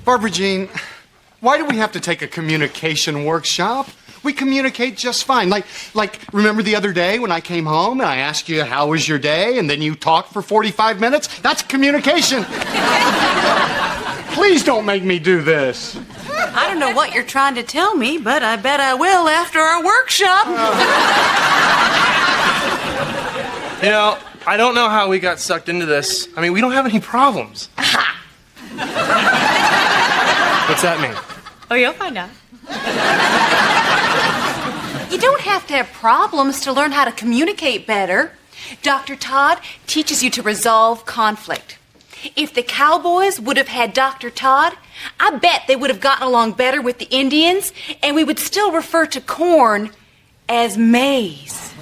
Barbara Jean, why do we have to take a communication workshop? We communicate just fine. Like, remember the other day when I came home and I asked you, how was your day? And then you talked for 45 minutes? That's communication. Please don't make me do this. I don't know what you're trying to tell me, but I bet I will after our workshop. You know, I don't know how we got sucked into this. I mean, we don't have any problems. What's that mean? Oh, you'll find out. You don't have to have problems to learn how to communicate better. Dr. Todd teaches you to resolve conflict. If the cowboys would have had Dr. Todd, I bet they would have gotten along better with the Indians, and we would still refer to corn as maize.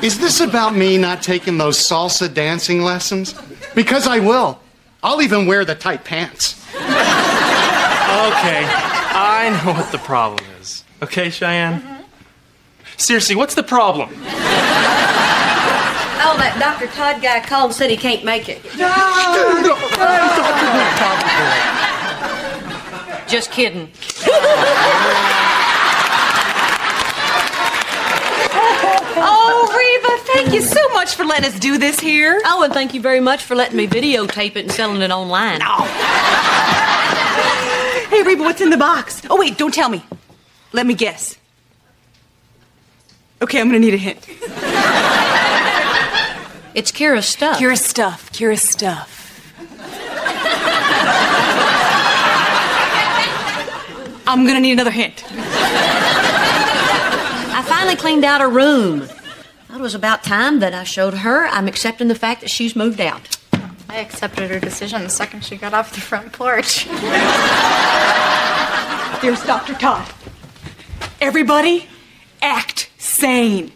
Is this about me not taking those salsa dancing lessons? Because I will. I'll even wear the tight pants. Okay, I know what the problem is. Okay, Cheyenne? Mm-hmm. Seriously, what's the problem? Oh, that Dr. Todd guy called and said he can't make it. Just kidding. Oh, Reba, thank you so much for letting us do this here. Oh, and thank you very much for letting me videotape it and selling it online. No. Hey, Reba, what's in the box? Oh, wait, don't tell me. Let me guess. Okay, I'm gonna need a hint. It's Kira's stuff. Kira's stuff. Kira's stuff. I'm gonna need another hint. I finally cleaned out her room. It was about time that I showed her I'm accepting the fact that she's moved out. I accepted her decision the second she got off the front porch. There's Dr. Todd. Everybody, act sane.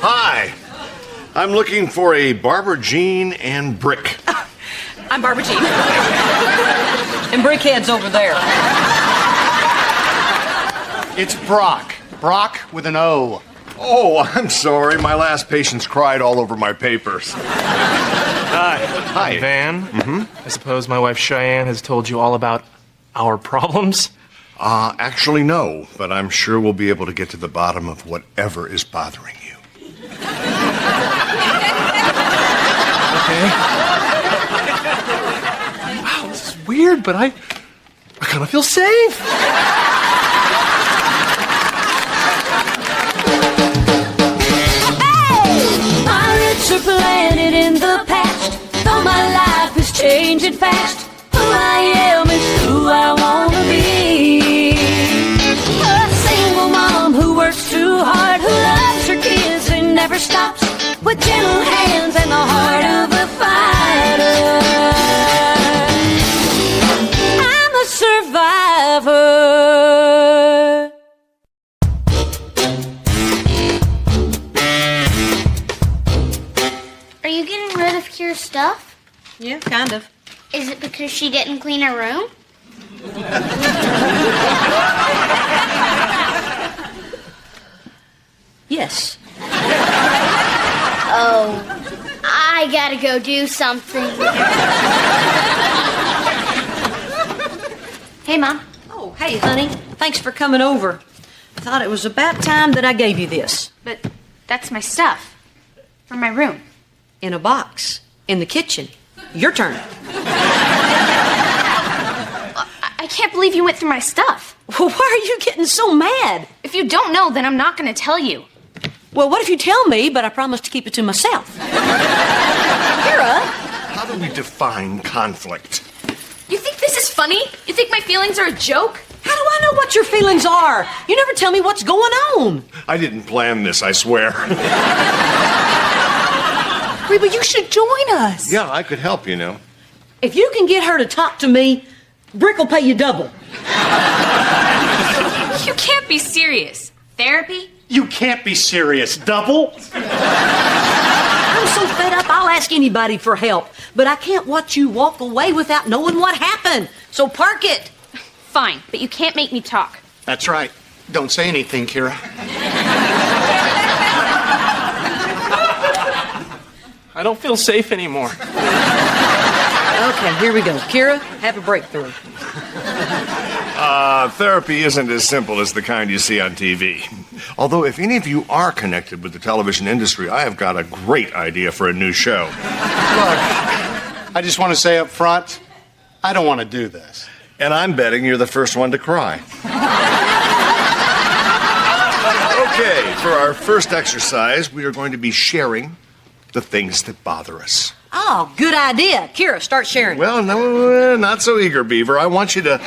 Hi. I'm looking for a Barbara Jean and Brick. I'm Barbara Jean. And Brickhead's over there. It's Brock. Brock with an O. Oh, I'm sorry. My last patient's cried all over my papers. Hi. Hi. Van. Mm-hmm. I suppose my wife Cheyenne has told you all about our problems? Actually, no. But I'm sure we'll be able to get to the bottom of whatever is bothering you. Okay. Wow, this is weird, but I kind of feel safe. Pirates are planted in the past, though my life is changing fast. Who I am is who I wanna be. A single mom who works too hard, who loves her kids and never stops, with gentle hands and the heart of a fighter. I'm a survivor. Are you getting rid of Kira's stuff? Yeah, kind of. Is it because she didn't clean her room? Yes. Oh, I gotta go do something. Hey, Mom. Oh, hey, honey. Thanks for coming over. I thought it was about time that I gave you this. But that's my stuff. From my room. In a box. In the kitchen. Your turn. I can't believe you went through my stuff. Well, why are you getting so mad? If you don't know, then I'm not going to tell you. Well, what if you tell me, but I promise to keep it to myself? Kira? How do we define conflict? You think this is funny? You think my feelings are a joke? How do I know what your feelings are? You never tell me what's going on. I didn't plan this, I swear. Reba, you should join us. Yeah, I could help, you know. If you can get her to talk to me, Brick will pay you double. You can't be serious. Therapy? You can't be serious. Double? I'm so fed up, I'll ask anybody for help. But I can't watch you walk away without knowing what happened. So park it. Fine, but you can't make me talk. That's right. Don't say anything, Kira. I don't feel safe anymore. Okay, here we go. Kira, have a breakthrough. Therapy isn't as simple as the kind you see on TV. Although, if any of you are connected with the television industry, I have got a great idea for a new show. Look, I just want to say up front, I don't want to do this. And I'm betting you're the first one to cry. Okay, for our first exercise, we are going to be sharing the things that bother us. Oh, good idea. Kira, start sharing. Well, no, not so eager, Beaver. I want you to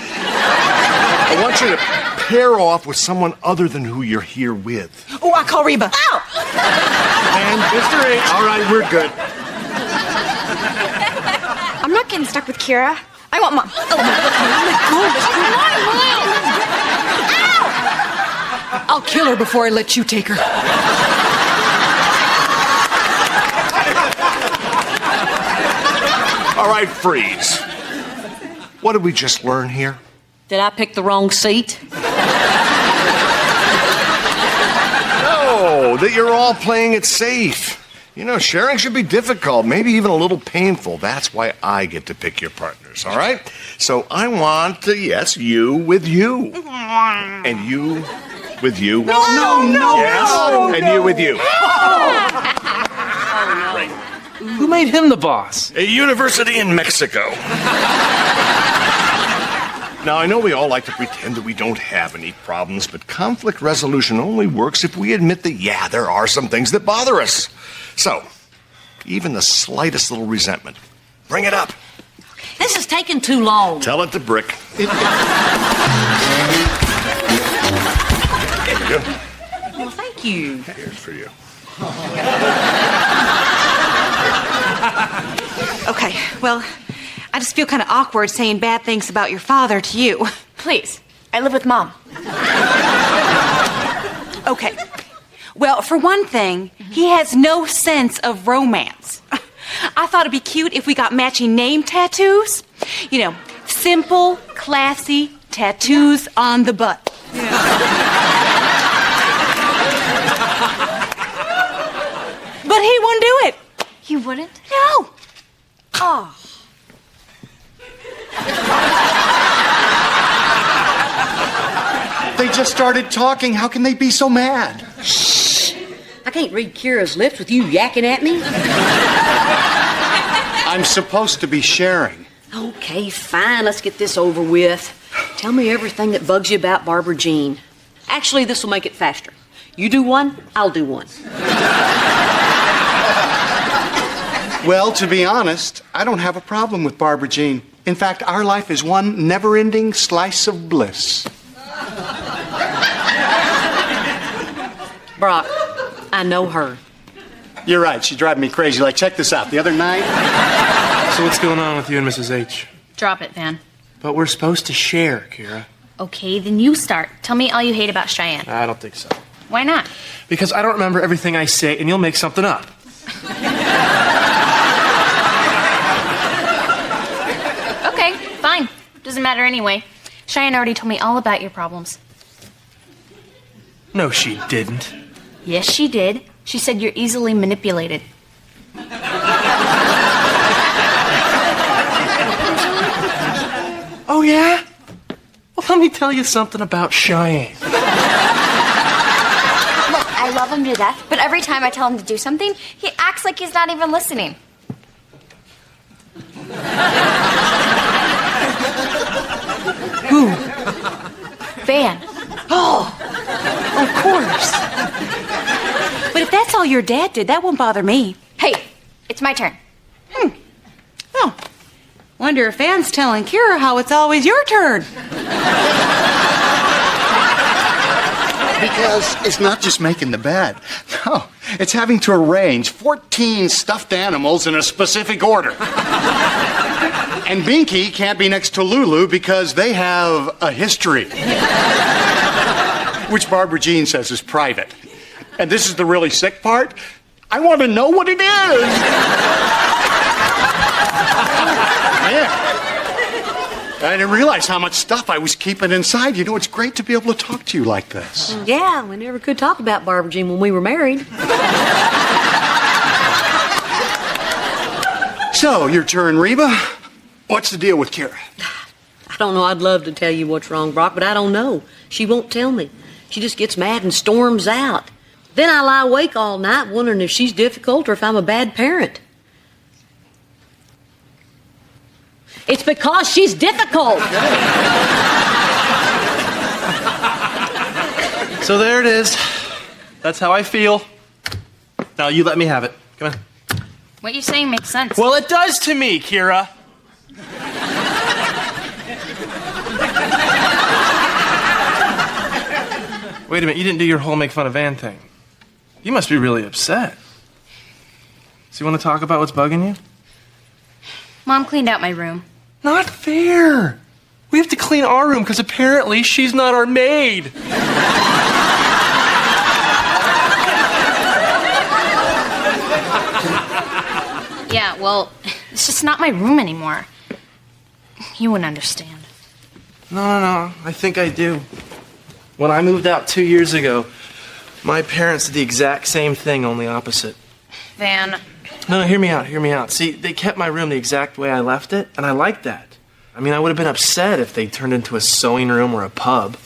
pair off with someone other than who you're here with. Oh, I call Reba. Ow! And Mr. H. All right, we're good. I'm not getting stuck with Kira. I want Mom. Oh, my goodness. I'll kill her before I let you take her. All right, freeze. What did we just learn here? Did I pick the wrong seat? Oh, that you're all playing it safe. You know, sharing should be difficult, maybe even a little painful. That's why I get to pick your partners, all right? So I want, yes, you with you. And you with you. No. Yes, and you with you. Right. Who made him the boss? A university in Mexico. Now, I know we all like to pretend that we don't have any problems, but conflict resolution only works if we admit that, yeah, there are some things that bother us. So, even the slightest little resentment, bring it up. This is taking too long. Tell it to Brick. There you go. Well, thank you. Here's for you. Okay, well, I just feel kind of awkward saying bad things about your father to you. Please, I live with Mom. Okay. Well, for one thing, he has no sense of romance. I thought it'd be cute if we got matching name tattoos. You know, simple, classy tattoos on the butt. But he wouldn't do it. You wouldn't? No. Oh. They just started talking. How can they be so mad? I can't read Kira's lips with you yakking at me. I'm supposed to be sharing. Okay, fine. Let's get this over with. Tell me everything that bugs you about Barbara Jean. Actually, this will make it faster. You do one, I'll do one. Well, to be honest, I don't have a problem with Barbara Jean. In fact, our life is one never-ending slice of bliss. Brock, I know her. You're right. She's driving me crazy. Like, check this out. The other night... So what's going on with you and Mrs. H? Drop it, Van. But we're supposed to share, Kira. Okay, then you start. Tell me all you hate about Cheyenne. I don't think so. Why not? Because I don't remember everything I say, and you'll make something up. Okay, fine. Doesn't matter anyway. Cheyenne already told me all about your problems. No, she didn't. Yes, she did. She said you're easily manipulated. Oh, yeah? Well, let me tell you something about Cheyenne. Look, I love him to death, but every time I tell him to do something, he acts like he's not even listening. Who? Van. Oh, of course. But if that's all your dad did, that won't bother me. Hey, it's my turn. Oh, wonder if Van's telling Kira how it's always your turn. Because it's not just making the bed. No, it's having to arrange 14 stuffed animals in a specific order. And Binky can't be next to Lulu because they have a history. Which Barbara Jean says is private. And this is the really sick part. I want to know what it is. Yeah. I didn't realize how much stuff I was keeping inside. You know, it's great to be able to talk to you like this. Yeah, we never could talk about Barbara Jean when we were married. So, your turn, Reba. What's the deal with Kira? I don't know. I'd love to tell you what's wrong, Brock, but I don't know. She won't tell me. She just gets mad and storms out. Then I lie awake all night wondering if she's difficult or if I'm a bad parent. It's because she's difficult. So there it is. That's how I feel. Now you let me have it. Come on. What you're saying makes sense. Well, it does to me, Kira. Wait a minute, you didn't do your whole make fun of Van thing. You must be really upset. So you want to talk about what's bugging you? Mom cleaned out my room. Not fair. We have to clean our room because apparently she's not our maid. Yeah, well, it's just not my room anymore. You wouldn't understand. No. I think I do. When I moved out 2 years ago, my parents did the exact same thing, only opposite. Van. No, hear me out. See, they kept my room the exact way I left it, and I liked that. I mean, I would have been upset if they turned into a sewing room or a pub.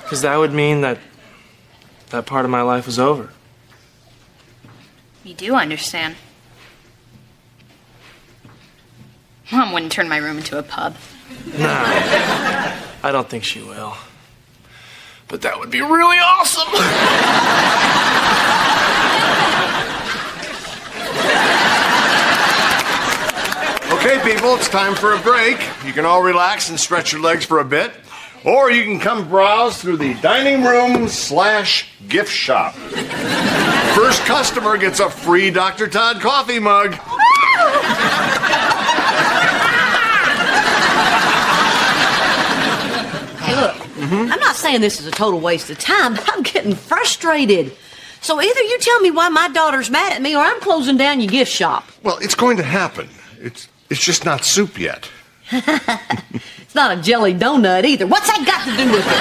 Because that would mean that part of my life was over. You do understand. Mom wouldn't turn my room into a pub. Nah, I don't think she will. But that would be really awesome. Okay, people, it's time for a break. You can all relax and stretch your legs for a bit. Or you can come browse through the dining room / gift shop. First customer gets a free Dr. Todd coffee mug. Hey, look, I'm not saying this is a total waste of time, but I'm getting frustrated. So either you tell me why my daughter's mad at me or I'm closing down your gift shop. Well, it's going to happen. It's just not soup yet. It's not a jelly donut either. What's that got to do with it?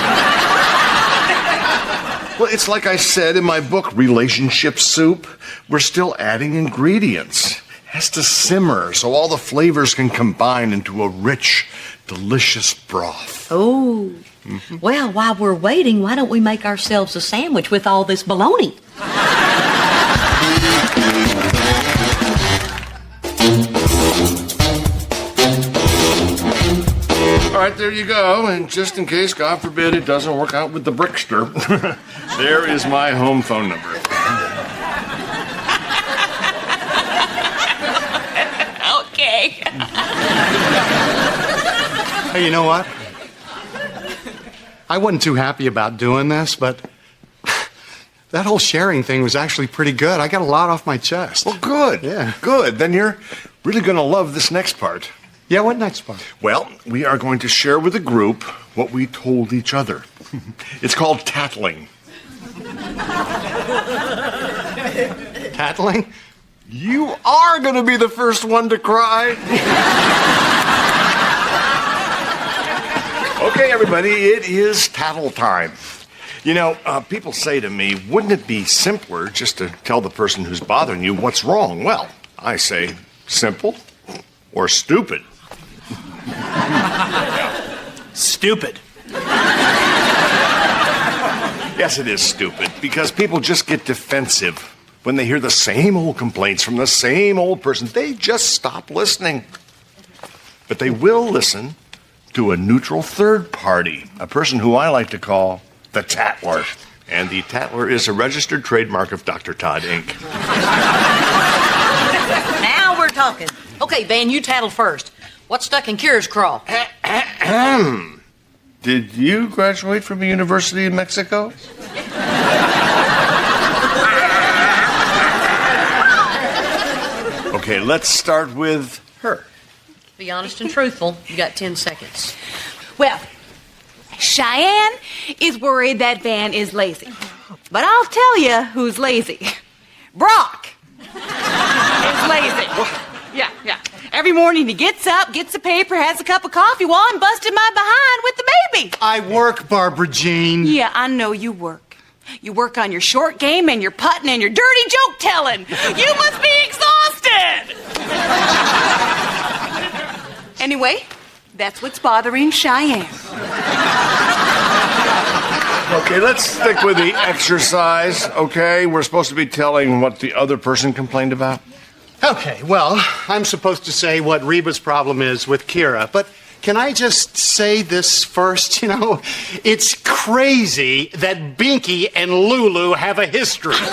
Well, it's like I said in my book, Relationship Soup. We're still adding ingredients. It has to simmer so all the flavors can combine into a rich, delicious broth. Oh. Well, while we're waiting, why don't we make ourselves a sandwich with all this bologna? All right, there you go. And just in case, God forbid, it doesn't work out with the brickster, there is my home phone number. Okay. Hey, you know what? I wasn't too happy about doing this, but that whole sharing thing was actually pretty good. I got a lot off my chest. Well, good. Yeah. Good. Then you're really going to love this next part. Yeah, what next part? Well, we are going to share with the group what we told each other. It's called tattling. Tattling? You are going to be the first one to cry. Okay, everybody, it is tattle time. You know, people say to me, wouldn't it be simpler just to tell the person who's bothering you what's wrong? Well, I say, simple or stupid. Stupid. Yes, it is stupid, because people just get defensive when they hear the same old complaints from the same old person. They just stop listening. But they will listen to a neutral third party, a person who I like to call the Tattler. And the Tattler is a registered trademark of Dr. Todd, Inc. Now we're talking. Okay, Van, you tattle first. What's stuck in Kira's craw? Did you graduate from a university in Mexico? Okay, let's start with her. Be honest and truthful. You got 10 seconds. Well, Cheyenne is worried that Van is lazy. But I'll tell you who's lazy. Brock is lazy. Yeah. Every morning he gets up, gets a paper, has a cup of coffee while I'm busting my behind with the baby. I work, Barbara Jean. Yeah, I know you work. You work on your short game and your putting and your dirty joke telling. You must be exhausted. Anyway, that's what's bothering Cheyenne. Okay, let's stick with the exercise, okay? We're supposed to be telling what the other person complained about. Okay, well, I'm supposed to say what Reba's problem is with Kira, but can I just say this first? You know, it's crazy that Binky and Lulu have a history. And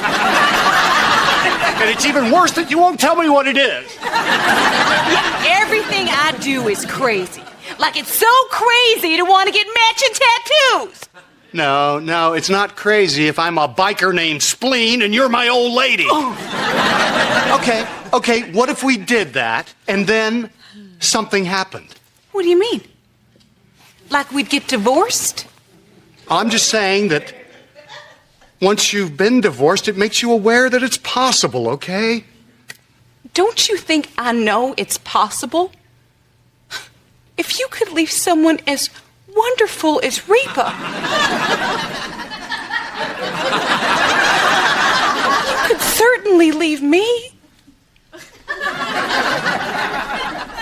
it's even worse that you won't tell me what it is. Yeah, everything I do is crazy. Like it's so crazy to want to get matching tattoos. No, it's not crazy if I'm a biker named Spleen and you're my old lady. Oh. Okay, what if we did that and then something happened? What do you mean? Like we'd get divorced? I'm just saying that once you've been divorced, it makes you aware that it's possible, okay? Don't you think I know it's possible? If you could leave someone as wonderful as Reba, you could certainly leave me.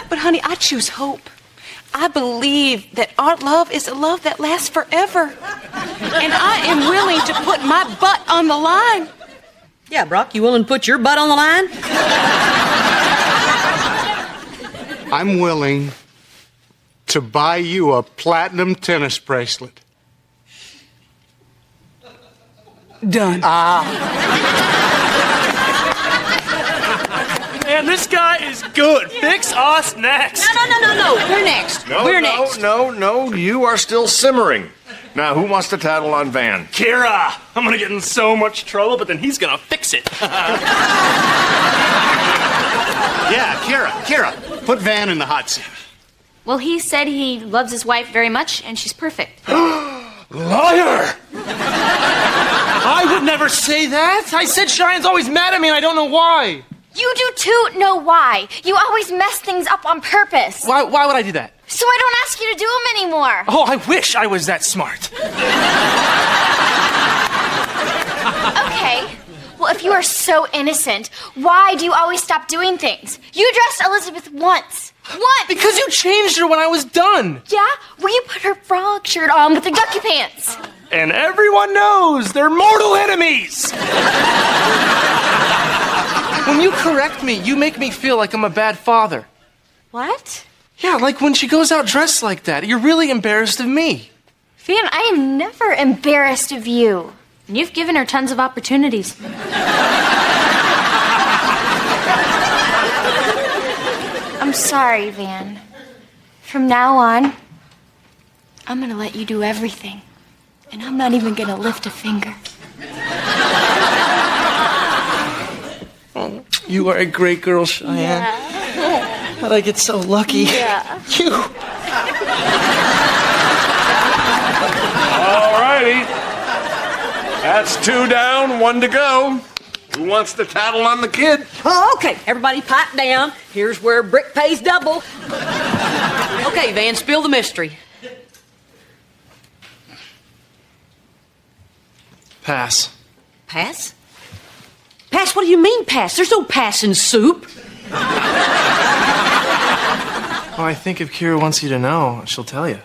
But honey, I choose hope. I believe that our love is a love that lasts forever. And I am willing to put my butt on the line. Yeah, Brock, you willing to put your butt on the line? I'm willing to buy you a platinum tennis bracelet. Done. Man, this guy is good. Fix us next. No. We're next. Next. No, you are still simmering. Now, who wants to tattle on Van? Kira, I'm gonna get in so much trouble, but then he's gonna fix it. Yeah, Kira, put Van in the hot seat. Well, he said he loves his wife very much, and she's perfect. Liar! I would never say that. I said Cheyenne's always mad at me, and I don't know why. You do too know why. You always mess things up on purpose. Why would I do that? So I don't ask you to do them anymore. Oh, I wish I was that smart. Okay. Well, if you are so innocent, why do you always stop doing things? You dressed Elizabeth once. Once! Because you changed her when I was done. Yeah? Where you put her frog shirt on with the ducky pants. And everyone knows they're mortal enemies. When you correct me, you make me feel like I'm a bad father. What? Yeah, like when she goes out dressed like that. You're really embarrassed of me. Van, I am never embarrassed of you. And you've given her tons of opportunities. I'm sorry, Van. From now on, I'm gonna let you do everything. And I'm not even gonna lift a finger. Oh, you are a great girl, Cheyenne. Yeah. But I get so lucky. Yeah. You. All righty. That's 2 down, 1 to go. Who wants to tattle on the kid? Oh, okay. Everybody pipe down. Here's where brick pays double. Okay, Van, spill the mystery. Pass. Pass? Pass? What do you mean pass? There's no pass in soup. Well, I think if Kira wants you to know, she'll tell you.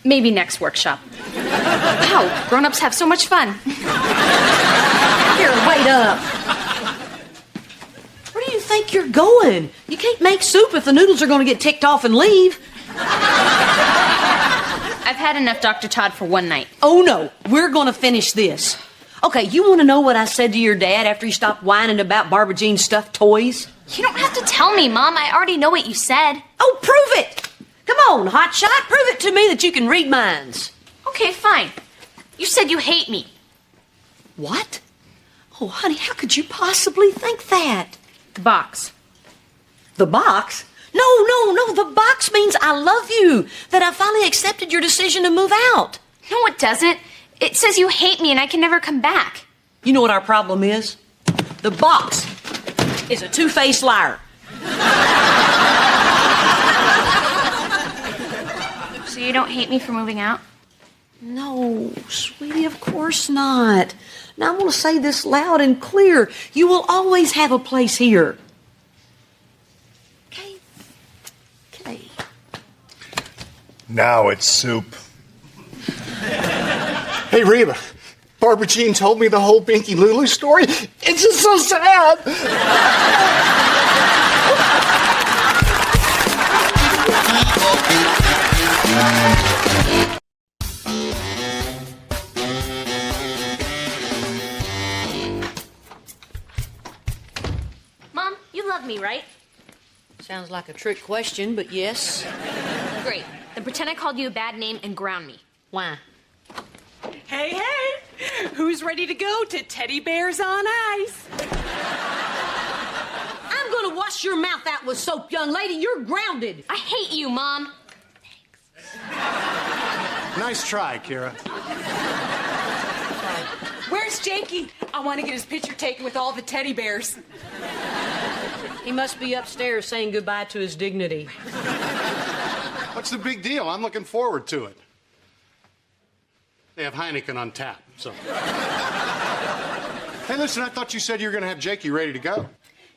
Maybe next workshop. Wow, grown-ups have so much fun. Here, wait up. Where do you think you're going? You can't make soup if the noodles are going to get ticked off and leave. I've had enough Dr. Todd for one night. Oh, no. We're going to finish this. Okay, you want to know what I said to your dad after he stopped whining about Barbara Jean's stuffed toys? You don't have to tell me, Mom. I already know what you said. Oh, prove it! Come on, hotshot. Prove it to me that you can read minds. Okay, fine. You said you hate me. What? Oh, honey, how could you possibly think that? The box. The box? No. The box means I love you. That I finally accepted your decision to move out. No, it doesn't. It says you hate me and I can never come back. You know what our problem is? The box. is a two-faced liar. So you don't hate me for moving out? No, sweetie, of course not. Now, I want to say this loud and clear. You will always have a place here. Okay? Okay. Now it's soup. Hey, Reba, Barbara Jean told me the whole Binky Lulu story. It's just so sad. Mom, you love me, right? Sounds like a trick question, but yes. Great. Then pretend I called you a bad name and ground me. Why? Hey, hey! Who's ready to go to Teddy Bears on Ice? I'm going to wash your mouth out with soap, young lady. You're grounded. I hate you, Mom. Nice try, Kira. Where's Jakey? I want to get his picture taken with all the teddy bears. He must be upstairs saying goodbye to his dignity. What's the big deal? I'm looking forward to it. They have Heineken on tap, so. Hey, listen, I thought you said you were going to have Jakey ready to go.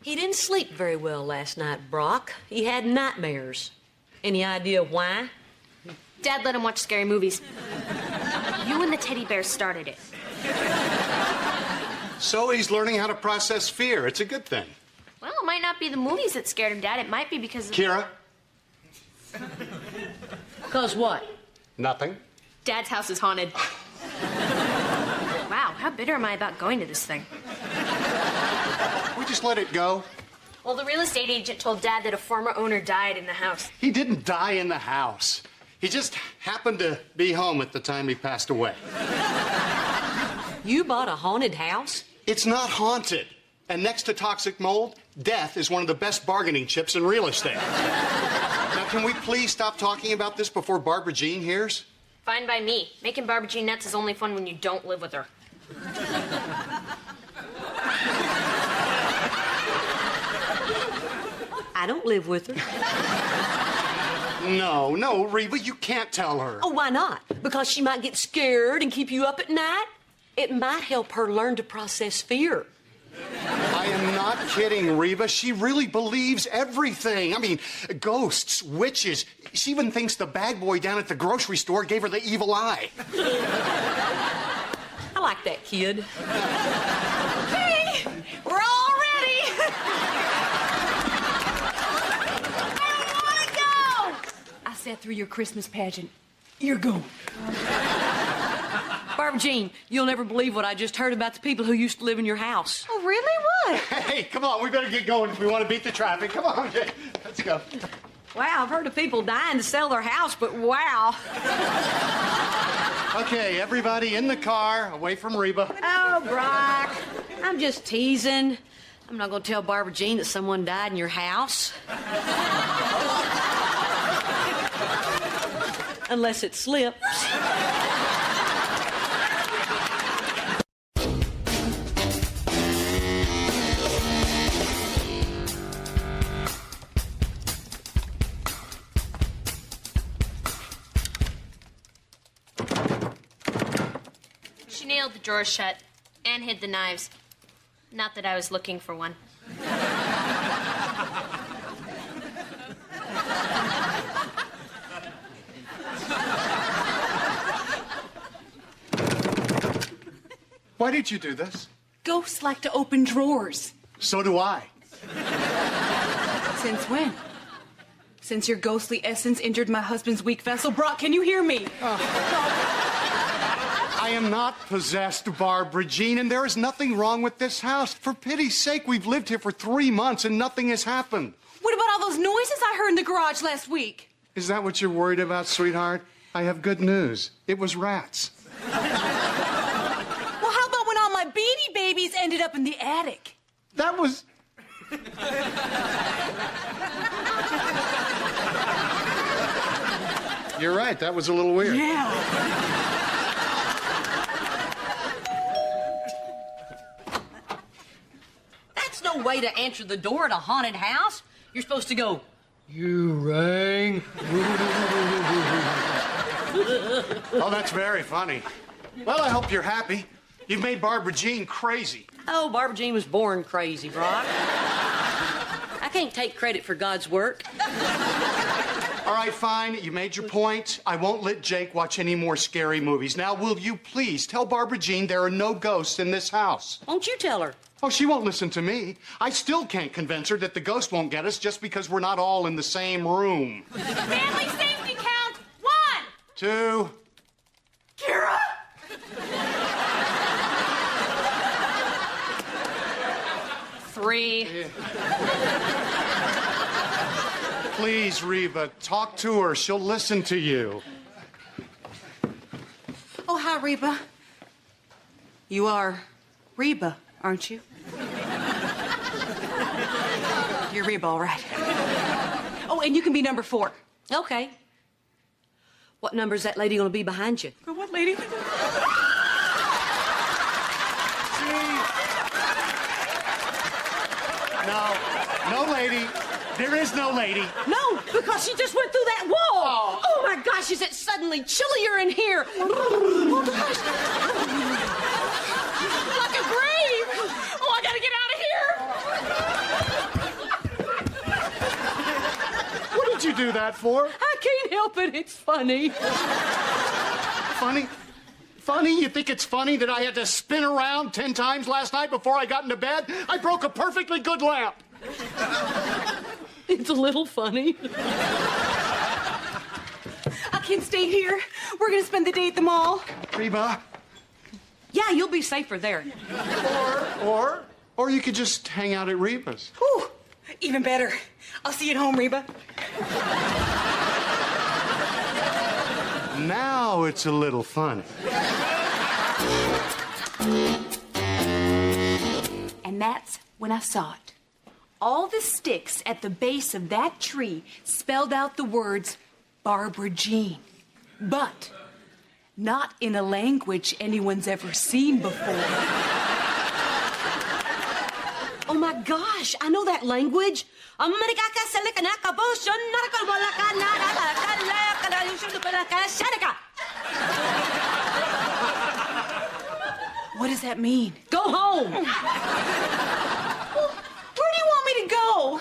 He didn't sleep very well last night, Brock. He had nightmares. Any idea why? Dad let him watch scary movies. You and the teddy bears started it. So he's learning how to process fear. It's a good thing. Well, it might not be the movies that scared him, Dad. It might be because of... Kira? Because what? Nothing. Dad's house is haunted. Wow, how bitter am I about going to this thing? We just let it go. Well, the real estate agent told Dad that a former owner died in the house. He didn't die in the house. He just happened to be home at the time he passed away. You bought a haunted house? It's not haunted. And next to toxic mold, death is one of the best bargaining chips in real estate. Now, can we please stop talking about this before Barbara Jean hears? Fine by me. Making Barbara Jean nuts is only fun when you don't live with her. I don't live with her. No, Reba, you can't tell her. Oh, why not? Because she might get scared and keep you up at night? It might help her learn to process fear. I am not kidding, Reba. She really believes everything. I mean, ghosts, witches. She even thinks the bag boy down at the grocery store gave her the evil eye. I like that kid. Hey, we're all ready. I want to go. I sat through your Christmas pageant. You're going. Barbara Jean, you'll never believe what I just heard about the people who used to live in your house. Oh, really? What? Hey, come on. We better get going if we want to beat the traffic. Come on, Jay. Let's go. Wow, I've heard of people dying to sell their house, but wow. Okay, everybody in the car, away from Reba. Oh, Brock, I'm just teasing. I'm not going to tell Barbara Jean that someone died in your house. Unless it slips. She nailed the drawer shut and hid the knives. Not that I was looking for one. Why did you do this? Ghosts like to open drawers. So do I. Since when? Since your ghostly essence injured my husband's weak vessel. Brock, can you hear me? I am not possessed, Barbara Jean, and there is nothing wrong with this house. For pity's sake, we've lived here for 3 months and nothing has happened. What about all those noises I heard in the garage last week? Is that what you're worried about, sweetheart? I have good news. It was rats. Well, how about when all my Beanie Babies ended up in the attic? That was... You're right, that was a little weird. Yeah. That's no way way to answer the door at a haunted house. You're supposed to go, "You rang." Oh, that's very funny. Well, I hope you're happy. You've made Barbara Jean crazy. Oh, Barbara Jean was born crazy, Brock. I can't take credit for God's work. All right, fine. You made your point. I won't let Jake watch any more scary movies. Now, will you please tell Barbara Jean there are no ghosts in this house? Won't you tell her? Oh, she won't listen to me. I still can't convince her that the ghost won't get us just because we're not all in the same room. Family safety count. 1. 2. Kira! 3. Please, Reba, talk to her. She'll listen to you. Oh, hi, Reba. You are Reba, aren't you? You're Reba, all right. Oh, and you can be number 4. Okay. What number's that lady going to be behind you? What lady? No, lady. There is no lady. No, because she just went through that wall. Oh my gosh, is it suddenly chillier in here? Oh gosh. Like a grave. Oh, I gotta get out of here. What did you do that for? I can't help it. It's funny. Funny? Funny? You think it's funny that I had to spin around 10 times last night before I got into bed? I broke a perfectly good lamp. It's a little funny. I can't stay here. We're gonna spend the day at the mall. Reba? Yeah, you'll be safer there. Or you could just hang out at Reba's. Whew, even better. I'll see you at home, Reba. Now it's a little funny. And that's when I saw it. All the sticks at the base of that tree spelled out the words Barbara Jean. But not in a language anyone's ever seen before. Oh my gosh, I know that language. What does that mean? Go home. Where do you want me to go?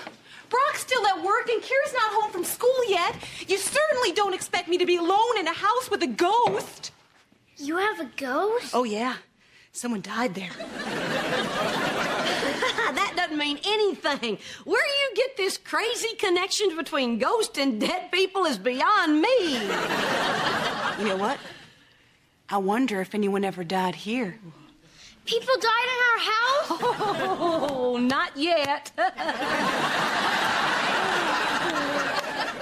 Brock's still at work and Kira's not home from school yet. You certainly don't expect me to be alone in a house with a ghost. You have a ghost? Oh, yeah. Someone died there. That doesn't mean anything. Where you get this crazy connection between ghosts and dead people is beyond me. You know what? I wonder if anyone ever died here. People died in our house? Oh, not yet.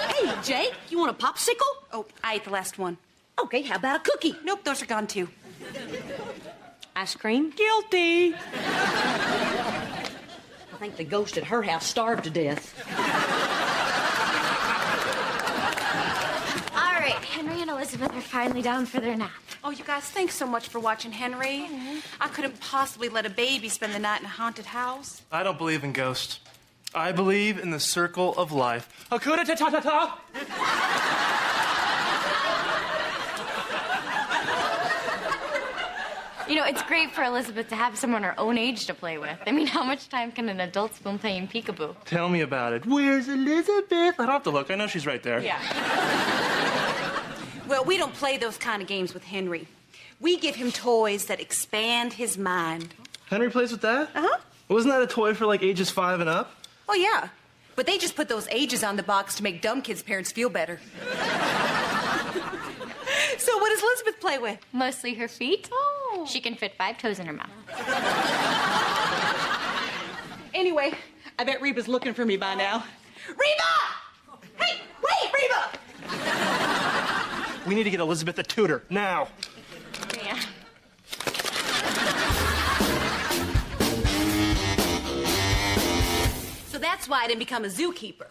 Hey, Jake, you want a popsicle? Oh, I ate the last one. Okay, how about a cookie? Nope, those are gone too. Ice cream? Guilty. I think the ghost at her house starved to death. All right, Henry and Elizabeth are finally down for their nap. Oh, you guys, thanks so much for watching Henry. I couldn't possibly let a baby spend the night in a haunted house. I don't believe in ghosts. I believe in the circle of life. Hakuna ta-ta-ta-ta! You know, it's great for Elizabeth to have someone her own age to play with. I mean, how much time can an adult spend playing peekaboo? Tell me about it. Where's Elizabeth? I don't have to look. I know she's right there. Yeah. Well, we don't play those kind of games with Henry. We give him toys that expand his mind. Henry plays with that? Uh-huh. Wasn't that a toy for like ages 5 and up? Oh, yeah. But they just put those ages on the box to make dumb kids' parents feel better. So what does Elizabeth play with? Mostly her feet. Oh. She can fit 5 toes in her mouth. Anyway, I bet Reba's looking for me by now. Reba! Hey, wait, Reba! We need to get Elizabeth a tutor, now. Yeah. So that's why I didn't become a zookeeper.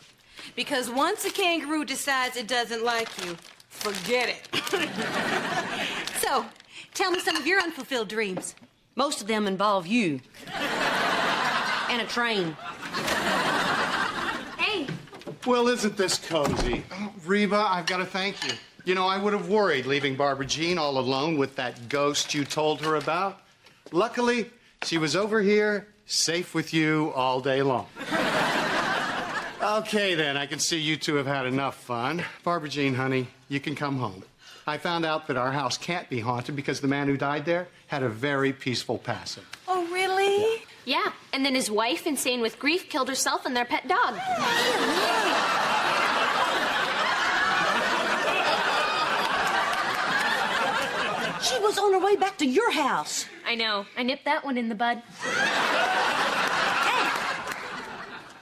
Because once a kangaroo decides it doesn't like you, forget it. So, tell me some of your unfulfilled dreams. Most of them involve you. And a train. Well, isn't this cozy? Oh, Reba, I've got to thank you. You know, I would have worried leaving Barbara Jean all alone with that ghost you told her about. Luckily, she was over here, safe with you all day long. Okay, then, I can see you two have had enough fun. Barbara Jean, honey, you can come home. I found out that our house can't be haunted because the man who died there had a very peaceful passing. Oh, really? Yeah, and then his wife, insane with grief, killed herself and their pet dog. She was on her way back to your house. I know. I nipped that one in the bud.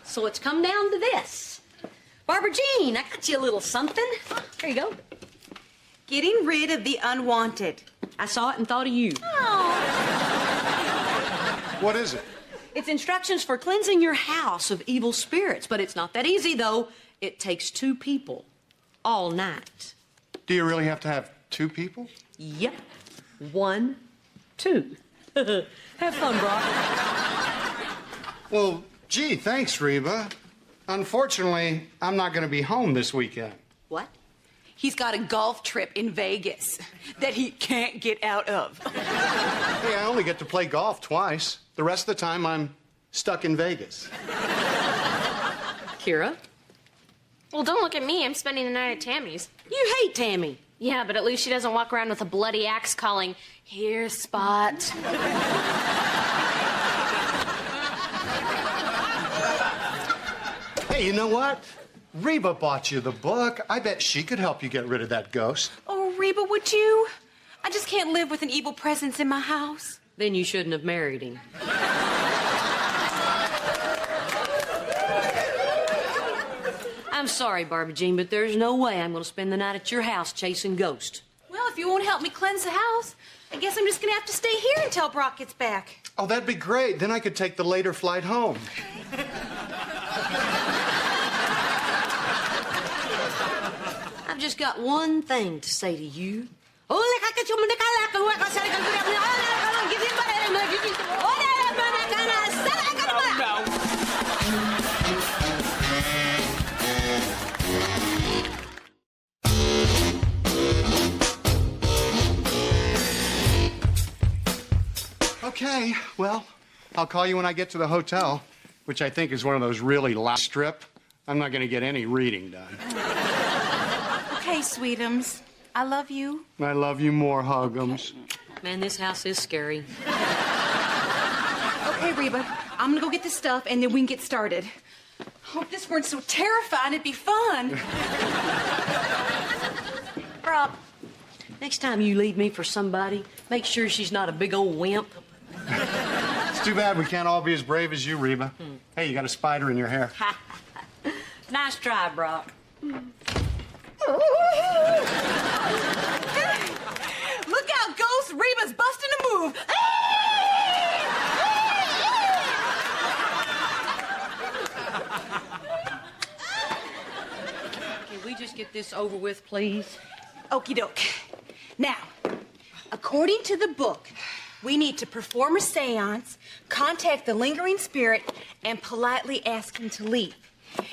So it's come down to this. Barbara Jean, I got you a little something. Here you go. Getting rid of the unwanted. I saw it and thought of you. What is it? It's instructions for cleansing your house of evil spirits, but it's not that easy, though. It takes 2 people all night. Do you really have to have 2 people? Yep. 1, 2. Have fun, Brock. Well, gee, thanks, Reba. Unfortunately, I'm not going to be home this weekend. What? He's got a golf trip in Vegas that he can't get out of. Hey, I only get to play golf twice. The rest of the time, I'm stuck in Vegas. Kira? Well, don't look at me. I'm spending the night at Tammy's. You hate Tammy. Yeah, but at least she doesn't walk around with a bloody axe calling, "Here, Spot." Hey, you know what? Reba bought you the book. I bet she could help you get rid of that ghost. Oh, Reba, would you? I just can't live with an evil presence in my house. Then you shouldn't have married him. I'm sorry, Barbara Jean, but there's no way I'm going to spend the night at your house chasing ghosts. Well, if you won't help me cleanse the house, I guess I'm just going to have to stay here until Brock gets back. Oh, that'd be great. Then I could take the later flight home. I've just got one thing to say to you. Okay, well, I'll call you when I get to the hotel, which I think is one of those really loud strip. I'm not going to get any reading done. Okay, sweetums. I love you. I love you more, Huggums. Man, this house is scary. Okay, Reba, I'm going to go get this stuff and then we can get started. Oh, if this weren't so terrifying, it'd be fun. Rob, next time you leave me for somebody, make sure she's not a big old wimp. It's too bad we can't all be as brave as you, Reba. Hey, you got a spider in your hair. Nice try, Brock. Look out, Ghost! Reba's busting a move. Can we just get this over with, please? Okie doke. Now, according to the book, we need to perform a seance, contact the lingering spirit, and politely ask him to leave.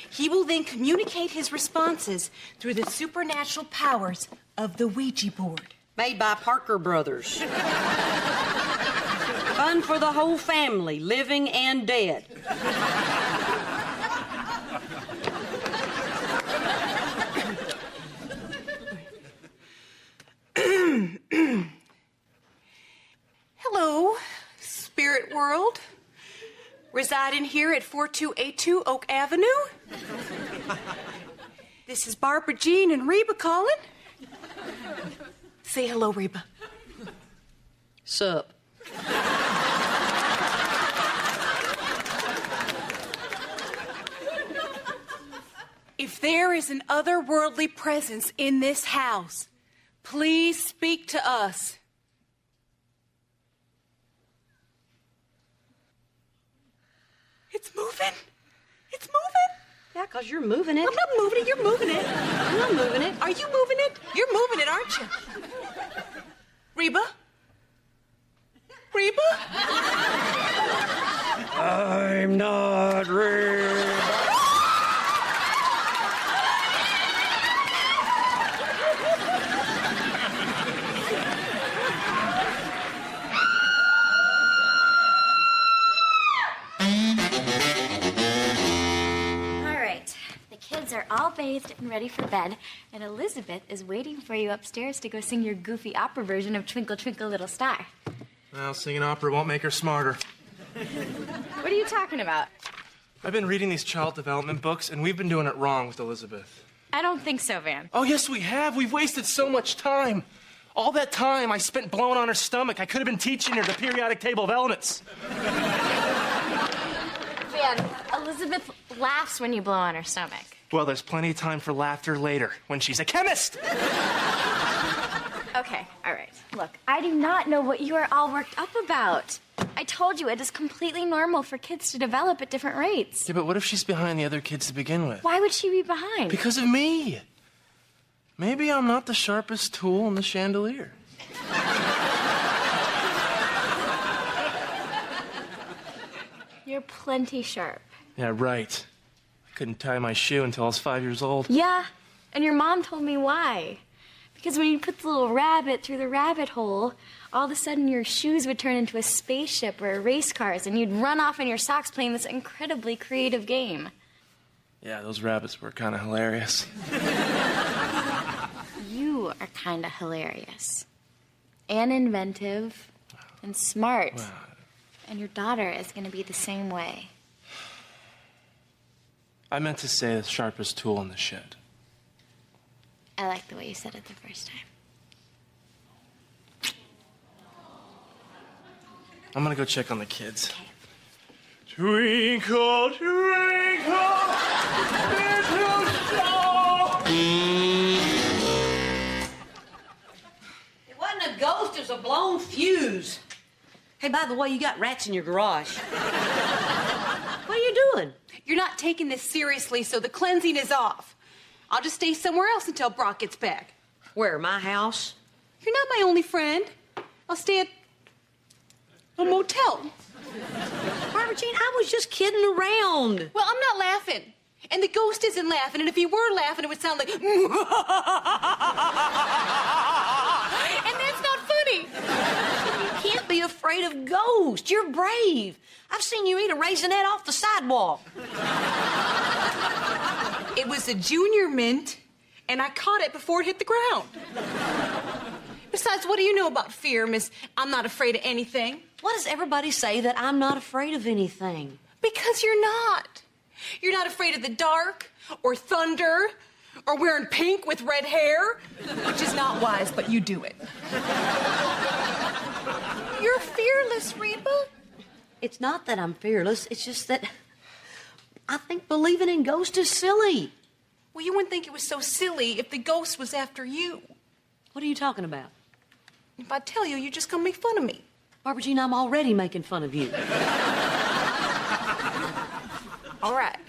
He will then communicate his responses through the supernatural powers of the Ouija board. Made by Parker Brothers. Fun for the whole family, living and dead. Hello, spirit world. Residing here at 4282 Oak Avenue. This is Barbara Jean and Reba calling. Say hello, Reba. Sup? If there is an otherworldly presence in this house, please speak to us. It's moving. It's moving. Yeah, 'cause you're moving it. I'm not moving it. You're moving it. I'm not moving it. Are you moving it? You're moving it, aren't you? Reba? Reba? I'm not Reba. kids are all bathed and ready for bed, and Elizabeth is waiting for you upstairs to go sing your goofy opera version of Twinkle, Twinkle, Little Star. Well, singing opera won't make her smarter. What are you talking about? I've been reading these child development books, and we've been doing it wrong with Elizabeth. I don't think so, Van. Oh, yes, we have. We've wasted so much time. All that time I spent blowing on her stomach. I could have been teaching her the periodic table of elements. Van, Elizabeth laughs when you blow on her stomach. Well, there's plenty of time for laughter later, when she's a chemist. Okay, all right. Look, I do not know what you are all worked up about. I told you it is completely normal for kids to develop at different rates. Yeah, but what if she's behind the other kids to begin with? Why would she be behind? Because of me. Maybe I'm not the sharpest tool in the chandelier. You're plenty sharp. Yeah, right. I couldn't tie my shoe until I was 5 years old. Yeah, and your mom told me why. Because when you put the little rabbit through the rabbit hole, all of a sudden your shoes would turn into a spaceship or race cars, and you'd run off in your socks playing this incredibly creative game. Yeah, those rabbits were kind of hilarious. You are kind of hilarious. And inventive. And smart. Wow. And your daughter is going to be the same way. I meant to say the sharpest tool in the shed. I like the way you said it the first time. I'm gonna go check on the kids. Okay. Twinkle, twinkle, little star. It wasn't a ghost, it was a blown fuse. Hey, by the way, you got rats in your garage. What are you doing? You're not taking this seriously, so the cleansing is off. I'll just stay somewhere else until Brock gets back. Where, my house? You're not my only friend. I'll stay at a motel. Barbara Jean, I was just kidding around. Well, I'm not laughing. And the ghost isn't laughing. And if he were laughing, it would sound like... and that's not funny. You can't be afraid of ghosts. You're brave. I've seen you eat a raisinette off the sidewalk. It was a junior mint, and I caught it before it hit the ground. Besides, what do you know about fear, Miss I'm not afraid of anything? Why does everybody say that I'm not afraid of anything? Because you're not. You're not afraid of the dark, or thunder, or wearing pink with red hair, which is not wise, but you do it. You're fearless, Reba. It's not that I'm fearless, it's just that I think believing in ghosts is silly. Well, you wouldn't think it was so silly if the ghost was after you. What are you talking about? If I tell you, you're just gonna make fun of me. Barbara Jean, I'm already making fun of you. All right.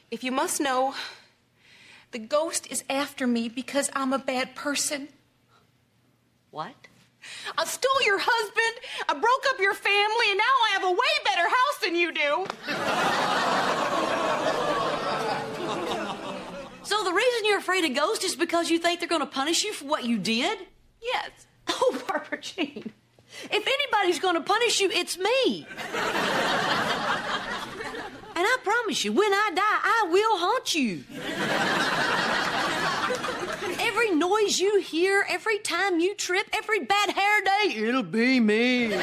If you must know, the ghost is after me because I'm a bad person. What? I stole your husband, I broke up your family, and now I have a way better house than you do. So the reason you're afraid of ghosts is because you think they're going to punish you for what you did? Yes. Oh, Barbara Jean. If anybody's going to punish you, it's me. And I promise you, when I die, I will haunt you. Every noise you hear, every time you trip, every bad hair day, it'll be me.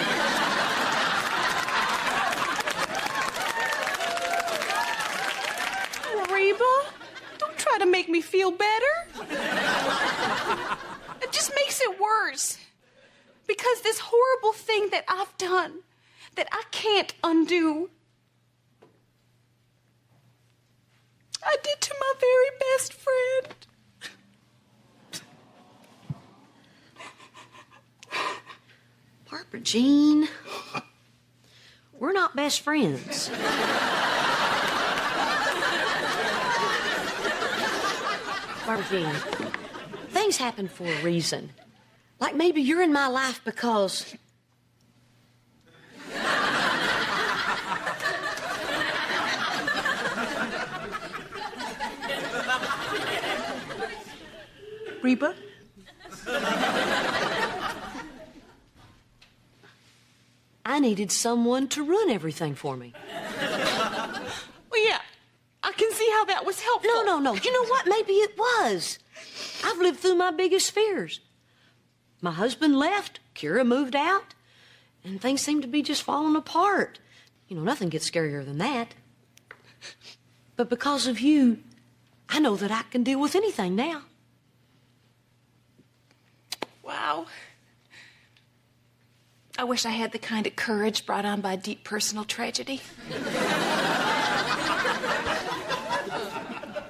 Reba, don't try to make me feel better. It just makes it worse. Because this horrible thing that I've done, that I can't undo, I did to my very best friend. Barbara Jean, we're not best friends. Barbara Jean, things happen for a reason. Like maybe you're in my life because... Reba? I needed someone to run everything for me. Well, yeah, I can see how that was helpful. No. You know what? Maybe it was. I've lived through my biggest fears. My husband left, Kira moved out, and things seem to be just falling apart. You know, nothing gets scarier than that. But because of you, I know that I can deal with anything now. Wow. I wish I had the kind of courage brought on by deep personal tragedy.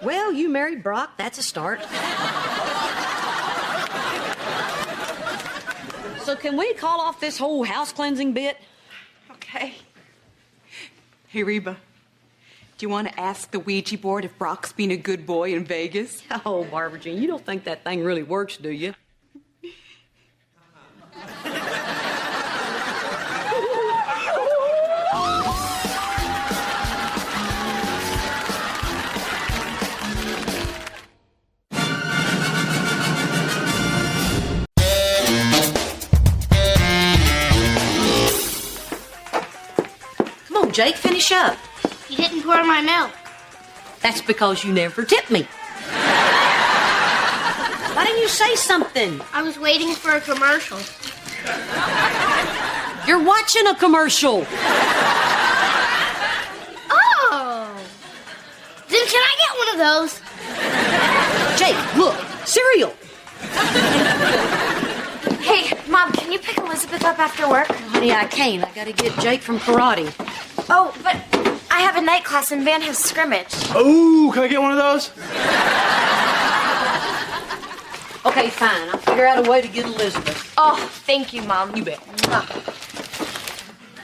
Well, you married Brock. That's a start. So can we call off this whole house cleansing bit? Okay. Hey, Reba. Do you want to ask the Ouija board if Brock's being a good boy in Vegas? Oh, Barbara Jean, you don't think that thing really works, do you? Come on, Jake, finish up. You didn't pour my milk. That's because you never tipped me. Why didn't you say something? I was waiting for a commercial. You're watching a commercial. Oh! Then can I get one of those? Jake, look, cereal. Hey, Mom, can you pick Elizabeth up after work? Honey, I can't. I gotta get Jake from karate. Oh, but I have a night class and Van has scrimmage. Oh, can I get one of those? Okay, fine. I'll figure out a way to get Elizabeth. Oh, thank you, Mom. You bet.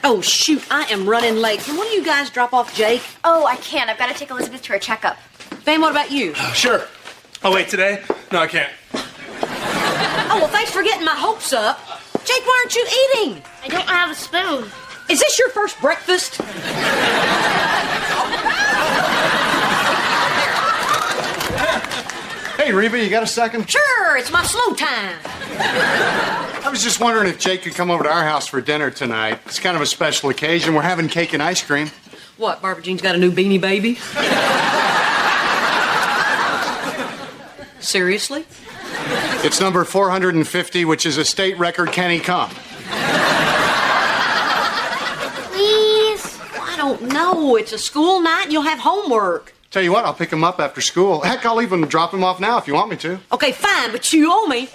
Oh, shoot, I am running late. Can one of you guys drop off Jake? Oh, I can't. I've got to take Elizabeth to her checkup. Van, what about you? Sure. Oh, wait, today? No, I can't. Oh, well, thanks for getting my hopes up. Jake, why aren't you eating? I don't have a spoon. Is this your first breakfast? Hey, Reba, you got a second? Sure, it's my slow time. I was just wondering if Jake could come over to our house for dinner tonight. It's kind of a special occasion. We're having cake and ice cream. What, Barbara Jean's got a new Beanie Baby? Seriously? It's number 450, which is a state record. Can he come? Please? I don't know. It's a school night and you'll have homework. Tell you what, I'll pick him up after school. Heck, I'll even drop him off now if you want me to. Okay, fine, but you owe me.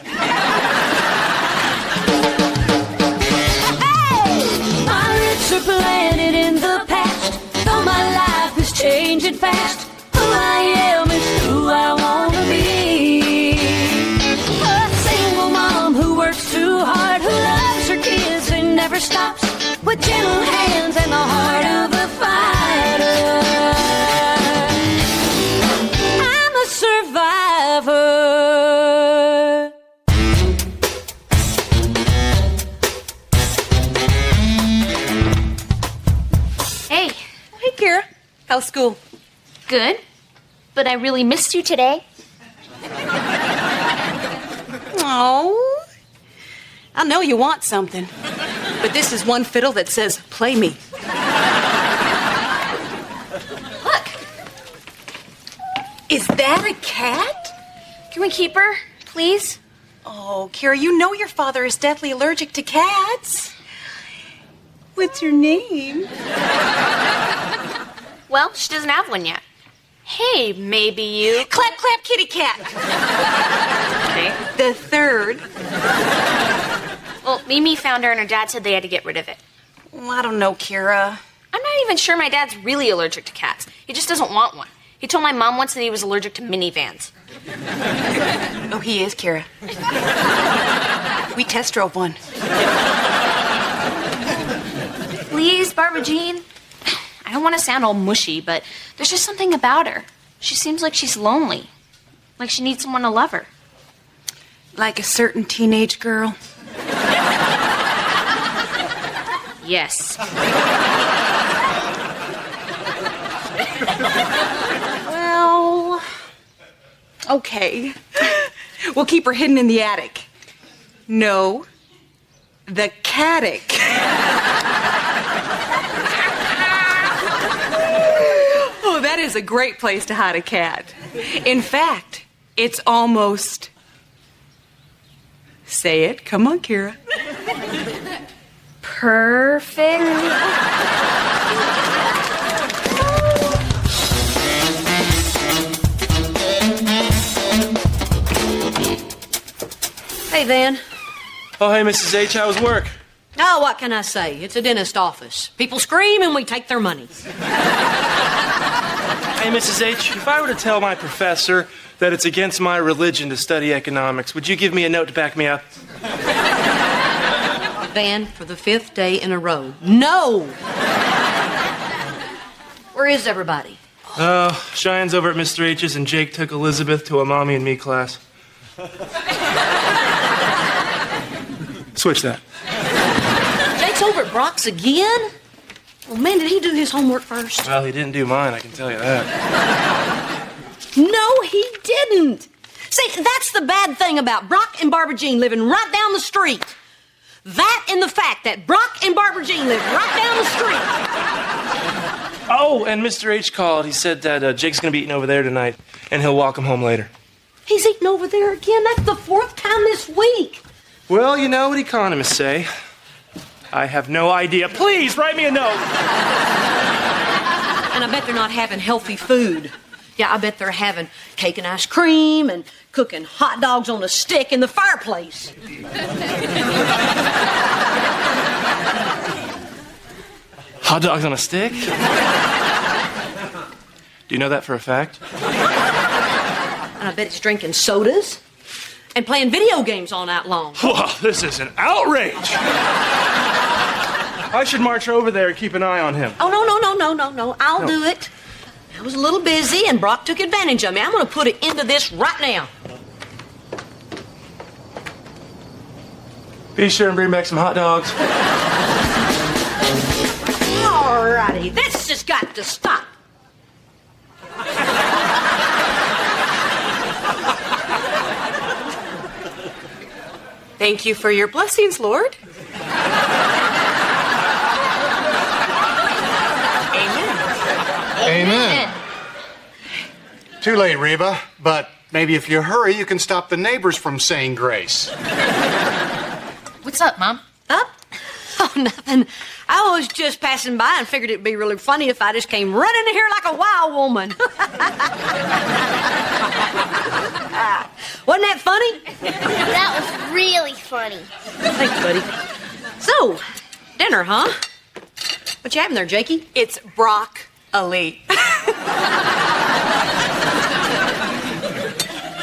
Pirates are planted in the past, though my life is changing fast. Who I am is who I wanna be. A single mom who works too hard, who loves her kids and never stops, with gentle hands and the heart of a fighter. I'm a survivor. Hey, Hey, Kira. How's school? good. But I really missed you today. Oh, I know you want something, but this is one fiddle that says, play me. Look, Is that a cat? can we keep her, please? Oh, Kira, you know your father is deathly allergic to cats. What's your name? Well, she doesn't have one yet. Hey, maybe you... Clap, clap, kitty cat. Okay. The third. Well, Mimi found her and her dad said they had to get rid of it. Well, I don't know, Kira. I'm not even sure my dad's really allergic to cats. He just doesn't want one. He told my mom once that he was allergic to minivans. Oh, he is, Kira. We test drove one. Please, Barbara Jean. I don't want to sound all mushy, but there's just something about her. She seems like she's lonely. Like she needs someone to love her. Like a certain teenage girl. Yes. Well, okay. We'll keep her hidden in the attic. No, the cattic. Oh, that That is a great place to hide a cat. In fact, it's almost... Say it. Come on, Kira. Perfect. Hey, Van. Oh, hey, Mrs. H, how was work? Oh, what can I say? It's a dentist office. People scream and we take their money. Hey, Mrs. H, if I were to tell my professor that it's against my religion to study economics, would you give me a note to back me up? Van, for the 5th day in a row. No! Where is everybody? Cheyenne's over at Mr. H's and Jake took Elizabeth to a mommy and me class. Switch that. Jake's over at Brock's again? Oh, man, did he do his homework first? Well, he didn't do mine, I can tell you that. No, he didn't. See, that's the bad thing about Brock and Barbara Jean living right down the street. That and the fact that Brock and Barbara Jean live right down the street. Oh, and Mr. H called. He said that Jake's going to be eating over there tonight, and he'll walk him home later. He's eating over there again. That's the 4th time this week. Well, you know what economists say. I have no idea. Please, write me a note. And I bet they're not having healthy food. Yeah, I bet they're having cake and ice cream and cooking hot dogs on a stick in the fireplace. Hot dogs on a stick? Do you know that for a fact? And I bet he's drinking sodas and playing video games all night long. Whoa, this is an outrage. I should march over there and keep an eye on him. Oh, no. I'll do it. I was a little busy and Brock took advantage of me. I'm going to put an end to this right now. Be sure and bring back some hot dogs. All righty, this just got to stop. Thank you for your blessings, Lord. Amen. Too late, Reba, but maybe if you hurry, you can stop the neighbors from saying grace. What's up, Mom? Up? Oh, nothing. I was just passing by and figured it'd be really funny if I just came running in here like a wild woman. Wasn't that funny? That was really funny. Thanks, buddy. So, dinner, huh? What you having there, Jakey? It's broccoli.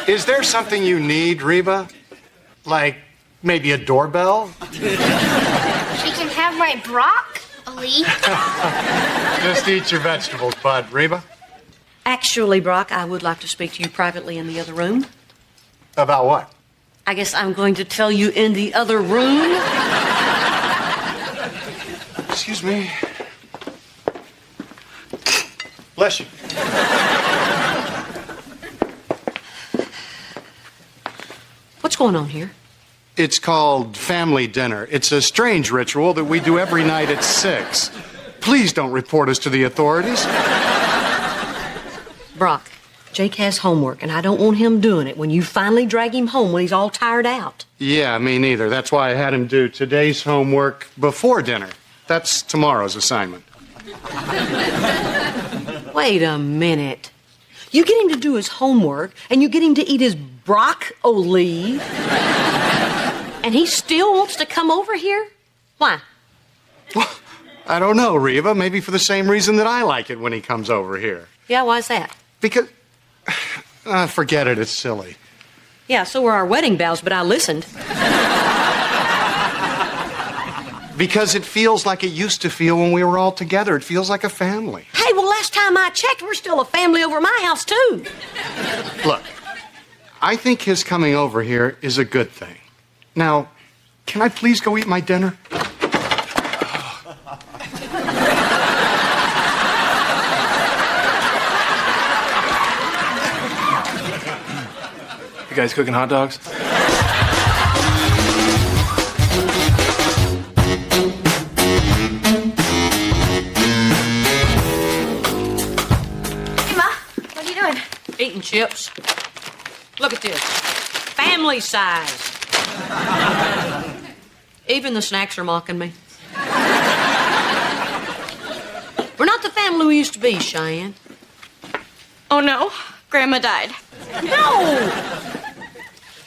Is there something you need, Reba? Like maybe a doorbell? She can have my broccoli. Just eat your vegetables, bud. Reba? Actually, Brock, I would like to speak to you privately in the other room. About what? I guess I'm going to tell you in the other room. Excuse me. Bless you. What's going on here? It's called family dinner. It's a strange ritual that we do every night at 6. Please don't report us to the authorities. Brock, Jake has homework, and I don't want him doing it when you finally drag him home when he's all tired out. Yeah, me neither. That's why I had him do today's homework before dinner. That's tomorrow's assignment. Wait a minute. You get him to do his homework, and you get him to eat his broccoli, and he still wants to come over here? Why? Well, I don't know, Reba. Maybe for the same reason that I like it when he comes over here. Yeah, why's that? Because... forget it. It's silly. Yeah, so were our wedding vows, but I listened. Because it feels like it used to feel when we were all together. It feels like a family. Hey, well, last time I checked, we're still a family over my house, too. Look, I think his coming over here is a good thing. Now, can I please go eat my dinner? You guys cooking hot dogs? doing? Eating chips. Look at this. Family size. Even the snacks are mocking me. We're not the family we used to be, Cheyenne. Oh no, Grandma died. No!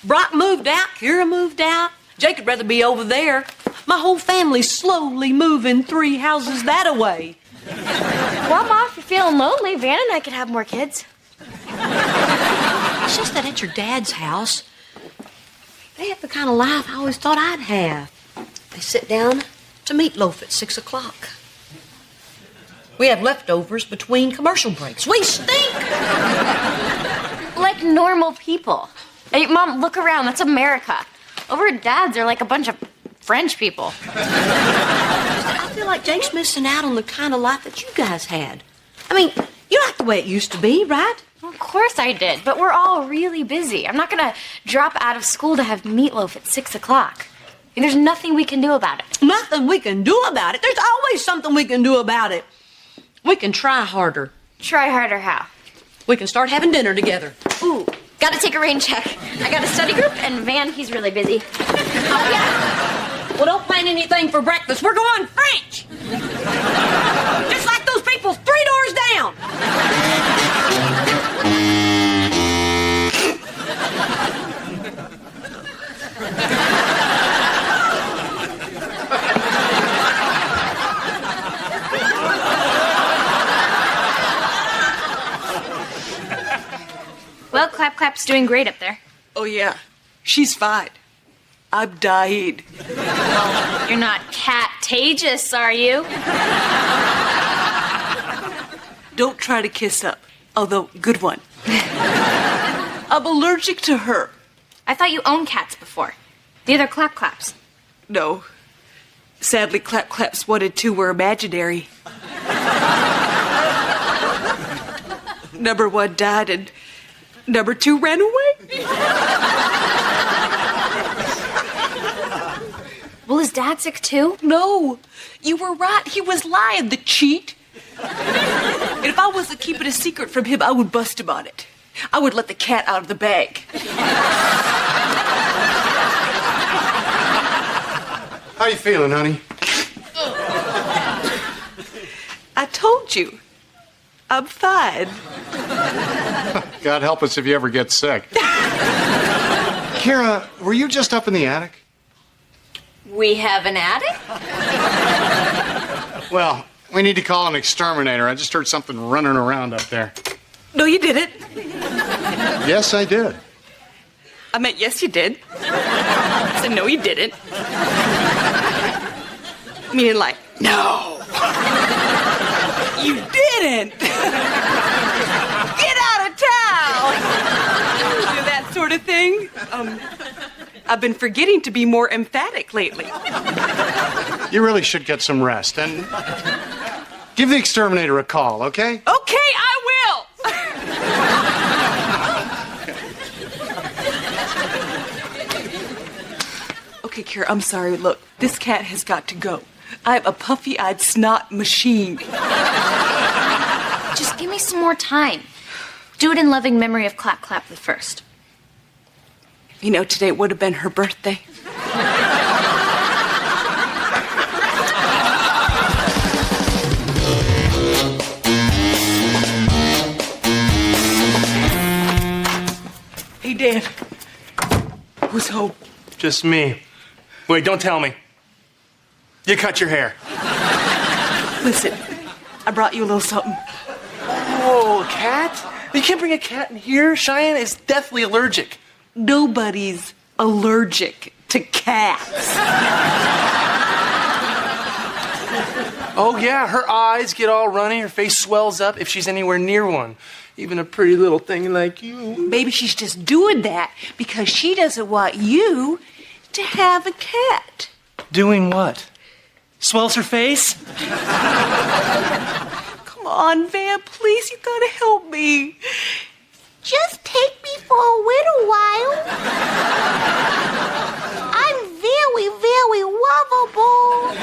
Brock moved out, Kira moved out. Jake would rather be over there. My whole family's slowly moving 3 houses that away. Well, Ma, if you're feeling lonely, Van and I could have more kids. It's just that at your dad's house, they have the kind of life I always thought I'd have. They sit down to meatloaf at 6 o'clock. We have leftovers between commercial breaks. We stink! Like normal people. Hey, Mom, look around. That's America. Over at Dad's, they're like a bunch of French people. I feel like Jake's missing out on the kind of life that you guys had. I mean, you like the way it used to be, right? Well, of course I did, but we're all really busy. I'm not going to drop out of school to have meatloaf at 6 o'clock. And there's nothing we can do about it. Nothing we can do about it. There's always something we can do about it. We can try harder. Try harder how? We can start having dinner together. Ooh, gotta take a rain check. I got a study group, and Van, he's really busy. Oh, yeah? Well, don't plan anything for breakfast. We're going French. Just like those people 3 doors down. Well, Clap Clap's doing great up there. Oh, yeah. She's fine. I'm dying. You're not cat-tagious, are you? Don't try to kiss up. Although, good one. I'm allergic to her. I thought you owned cats before. The other Clap Claps. No. Sadly, Clap Claps 1 and 2 were imaginary. Number 1 died and number 2 ran away. Well, is Dad sick too? No. You were right. He was lying, the cheat. And if I wasn't keeping a secret from him, I would bust him on it. I would let the cat out of the bag. How you feeling, honey? I told you. I'm fine. God help us if you ever get sick. Kira, were you just up in the attic? We have an attic? Well, we need to call an exterminator. I just heard something running around up there. No, you didn't. Yes, I did. I meant yes, you did. I said no, you didn't. Meaning like, no. You didn't. Get out of town. Do that sort of thing. I've been forgetting to be more emphatic lately. You really should get some rest and give the exterminator a call, okay? Okay, I will. Okay, Kira, I'm sorry. Look, this cat has got to go. I'm a puffy-eyed snot machine. Just give me some more time. Do it in loving memory of Clap Clap the First. You know, today would have been her birthday. Hey, Dad. Who's home? Just me. Wait, don't tell me. You cut your hair. Listen, I brought you a little something. Oh, a cat? You can't bring a cat in here. Cheyenne is deathly allergic. Nobody's allergic to cats. Oh, yeah, her eyes get all runny. Her face swells up if she's anywhere near one. Even a pretty little thing like you. Maybe she's just doing that because she doesn't want you to have a cat. Doing what? Swells her face? Come on, Van, please, you gotta help me. Just take me for a little while. I'm very, very lovable.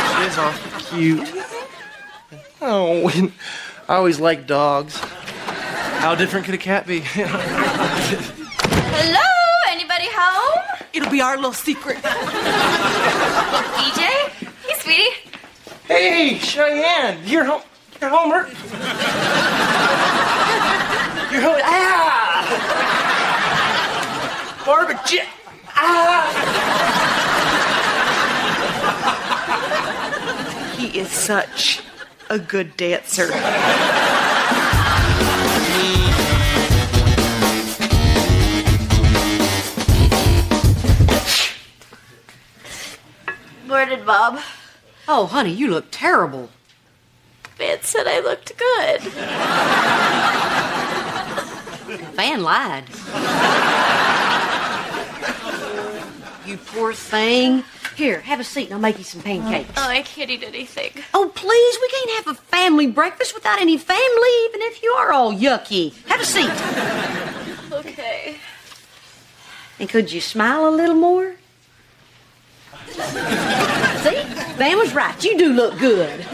She is awfully cute. Oh. mean, I always liked dogs. How different could a cat be? Hello? Anybody home? It'll be our little secret. EJ? Hey, sweetie. Hey, Cheyenne, you're home. You're Homer. You're home. Ah! Barbecue. Ah! He is such a good dancer. Where did Bob? Oh, honey, you look terrible. Van said I looked good. Van lied. You poor thing. Here, have a seat and I'll make you some pancakes. Oh, I can't eat anything. Oh, please, we can't have a family breakfast without any family, even if you are all yucky. Have a seat. Okay. And could you smile a little more? See? Van was right. You do look good.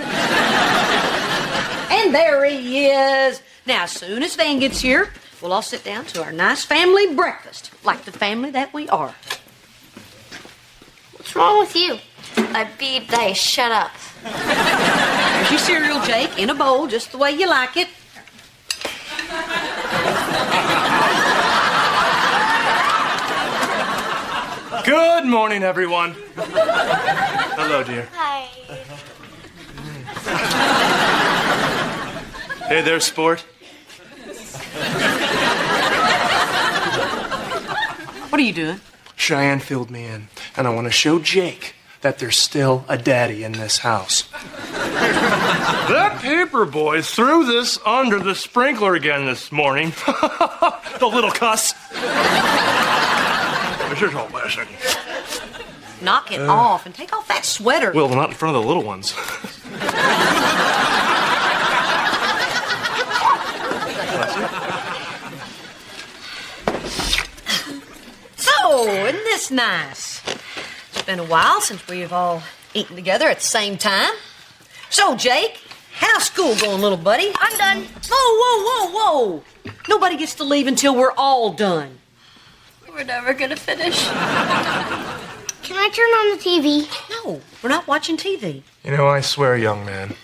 And there he is. Now, as soon as Van gets here, we'll all sit down to our nice family breakfast, like the family that we are. What's wrong with you? I beat they shut up. There's your cereal, Jake, in a bowl, just the way you like it. Good morning, everyone. Hello, dear. Hi. Hey there, sport. What are you doing? Cheyenne filled me in, and I want to show Jake that there's still a daddy in this house. That paper boy threw this under the sprinkler again this morning. The little cuss. This is all blessing. Knock it off and take off that sweater. Well, not in front of the little ones. So, isn't this nice? It's been a while since we've all eaten together at the same time. So, Jake, how's school going, little buddy? I'm done. Whoa. Nobody gets to leave until we're all done. We're never gonna finish. Can I turn on the TV? No, we're not watching TV. You know, I swear, young man,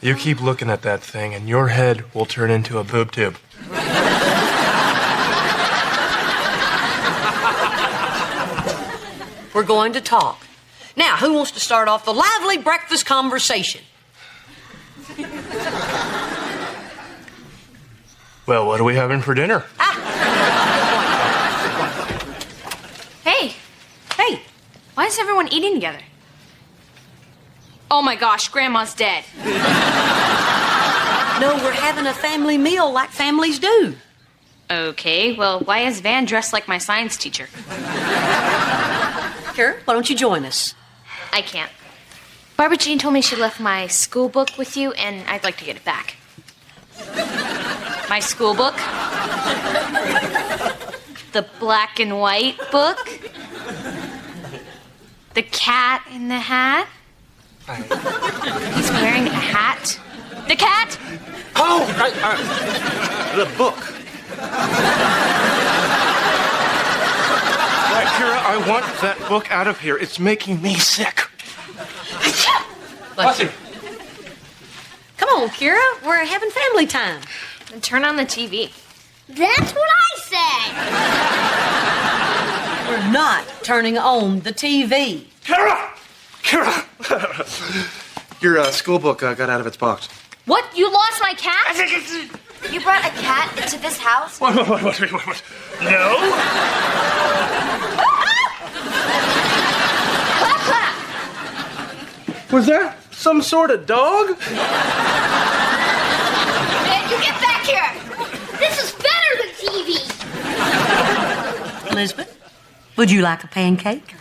you keep looking at that thing and your head will turn into a boob tube. We're going to talk. Now, who wants to start off the lively breakfast conversation? Well, what are we having for dinner? Hey, Hey, why is everyone eating together? Oh my gosh, Grandma's dead. no, we're having a family meal like families do. Okay, well, why is Van dressed like my science teacher? Here, why don't you join us? I can't. Barbara Jean told me she left my school book with you, and I'd like to get it back. My school book? The black and white book? The cat in the hat? He's wearing a hat. The cat? Oh, the book. Kira, I want that book out of here. It's making me sick. Bless you. Come on, Kira. We're having family time. And turn on the TV. That's what I said. We're not turning on the TV. Kira! Your school book got out of its box. What? You lost my cat? You brought a cat into this house? What? No? Was that some sort of dog? Man, you get back here. This is better than TV. Elizabeth, would you like a pancake?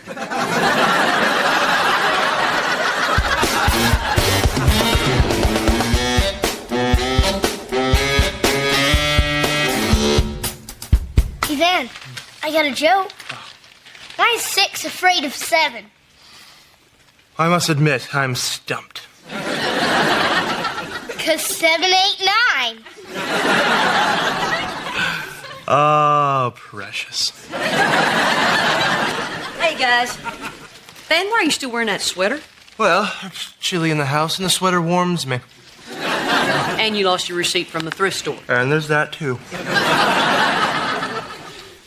Hey, Van, I got a joke. Why is 6 afraid of 7? I must admit, I'm stumped. Because 'Cause 7, 8, 9. Oh, precious. Hey, guys. Ben, why are you still wearing that sweater? Well, it's chilly in the house, and the sweater warms me. And you lost your receipt from the thrift store. And there's that, too.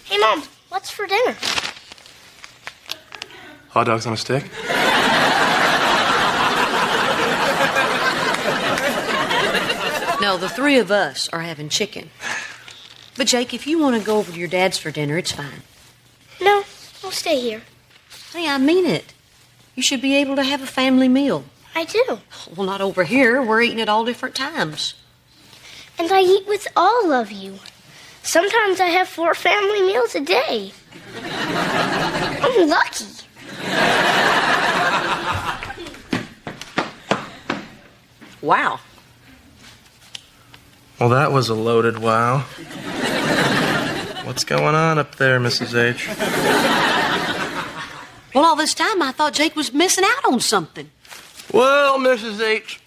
Hey, Mom, what's for dinner? Hot dogs on a stick? No, the three of us are having chicken. But, Jake, if you want to go over to your dad's for dinner, it's fine. No, I'll stay here. Hey, I mean it. You should be able to have a family meal. I do. Well, not over here. We're eating at all different times. And I eat with all of you. Sometimes I have 4 family meals a day. I'm lucky. Wow. Well, that was a loaded wow. What's going on up there, Mrs. H? Well, all this time I thought Jake was missing out on something. Well, Mrs. H,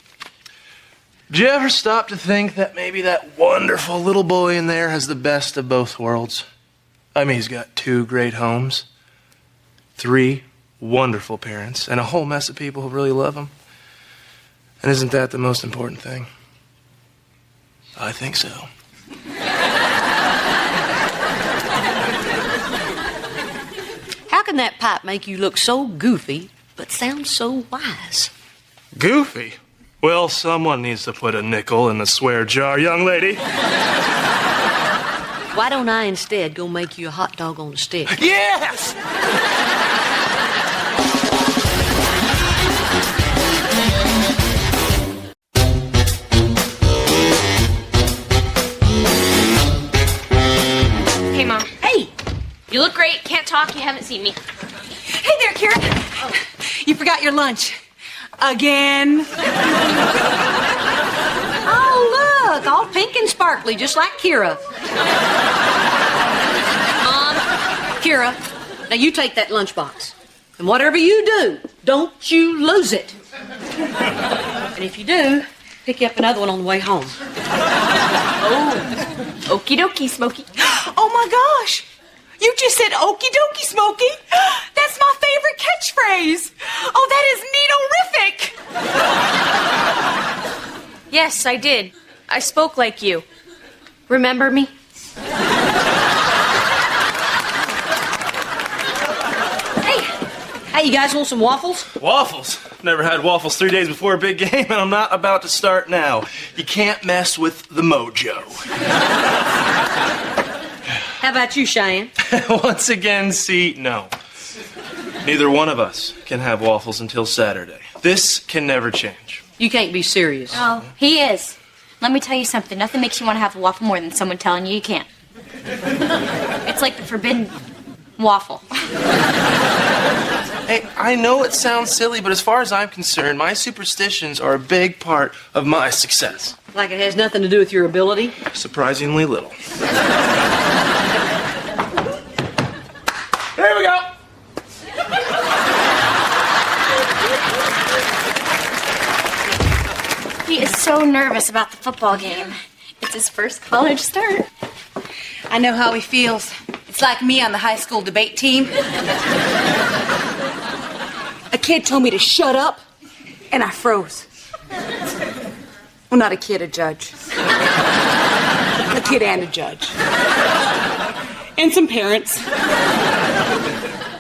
did you ever stop to think that maybe that wonderful little boy in there has the best of both worlds? I mean, he's got 2 great homes, 3 wonderful parents, and a whole mess of people who really love him. And isn't that the most important thing? I think so. How can that pipe make you look so goofy, but sound so wise? Goofy? Well, someone needs to put a nickel in the swear jar, young lady. Why don't I instead go make you a hot dog on a stick? Yes! Hey, Mom. Hey! You look great. Can't talk. You haven't seen me. Hey there, Kira. You forgot your lunch. Again. Oh, look, all pink and sparkly, just like Kira. Mom. Kira, now you take that lunchbox. And whatever you do, don't you lose it. And if you do, pick you up another one on the way home. Oh. Okie dokie, Smokey. Oh my gosh. You just said okie dokie, Smokey. That's my favorite catchphrase. Oh, that is neato-rific. Yes, I did. I spoke like you. Remember me? Hey, you guys want some waffles? Waffles? Never had waffles 3 days before a big game, and I'm not about to start now. You can't mess with the mojo. How about you, Cheyenne? Once again, see, no. Neither one of us can have waffles until Saturday. This can never change. You can't be serious. Oh, he is. Let me tell you something. Nothing makes you want to have a waffle more than someone telling you you can't. It's like the forbidden waffle. Hey, I know it sounds silly, but as far as I'm concerned, my superstitions are a big part of my success. Like it has nothing to do with your ability? Surprisingly little. Here we go. He is so nervous about the football game. It's his first college start. I know how he feels. It's like me on the high school debate team. A kid told me to shut up, and I froze. Well, not a kid, a judge. A kid and a judge. And some parents.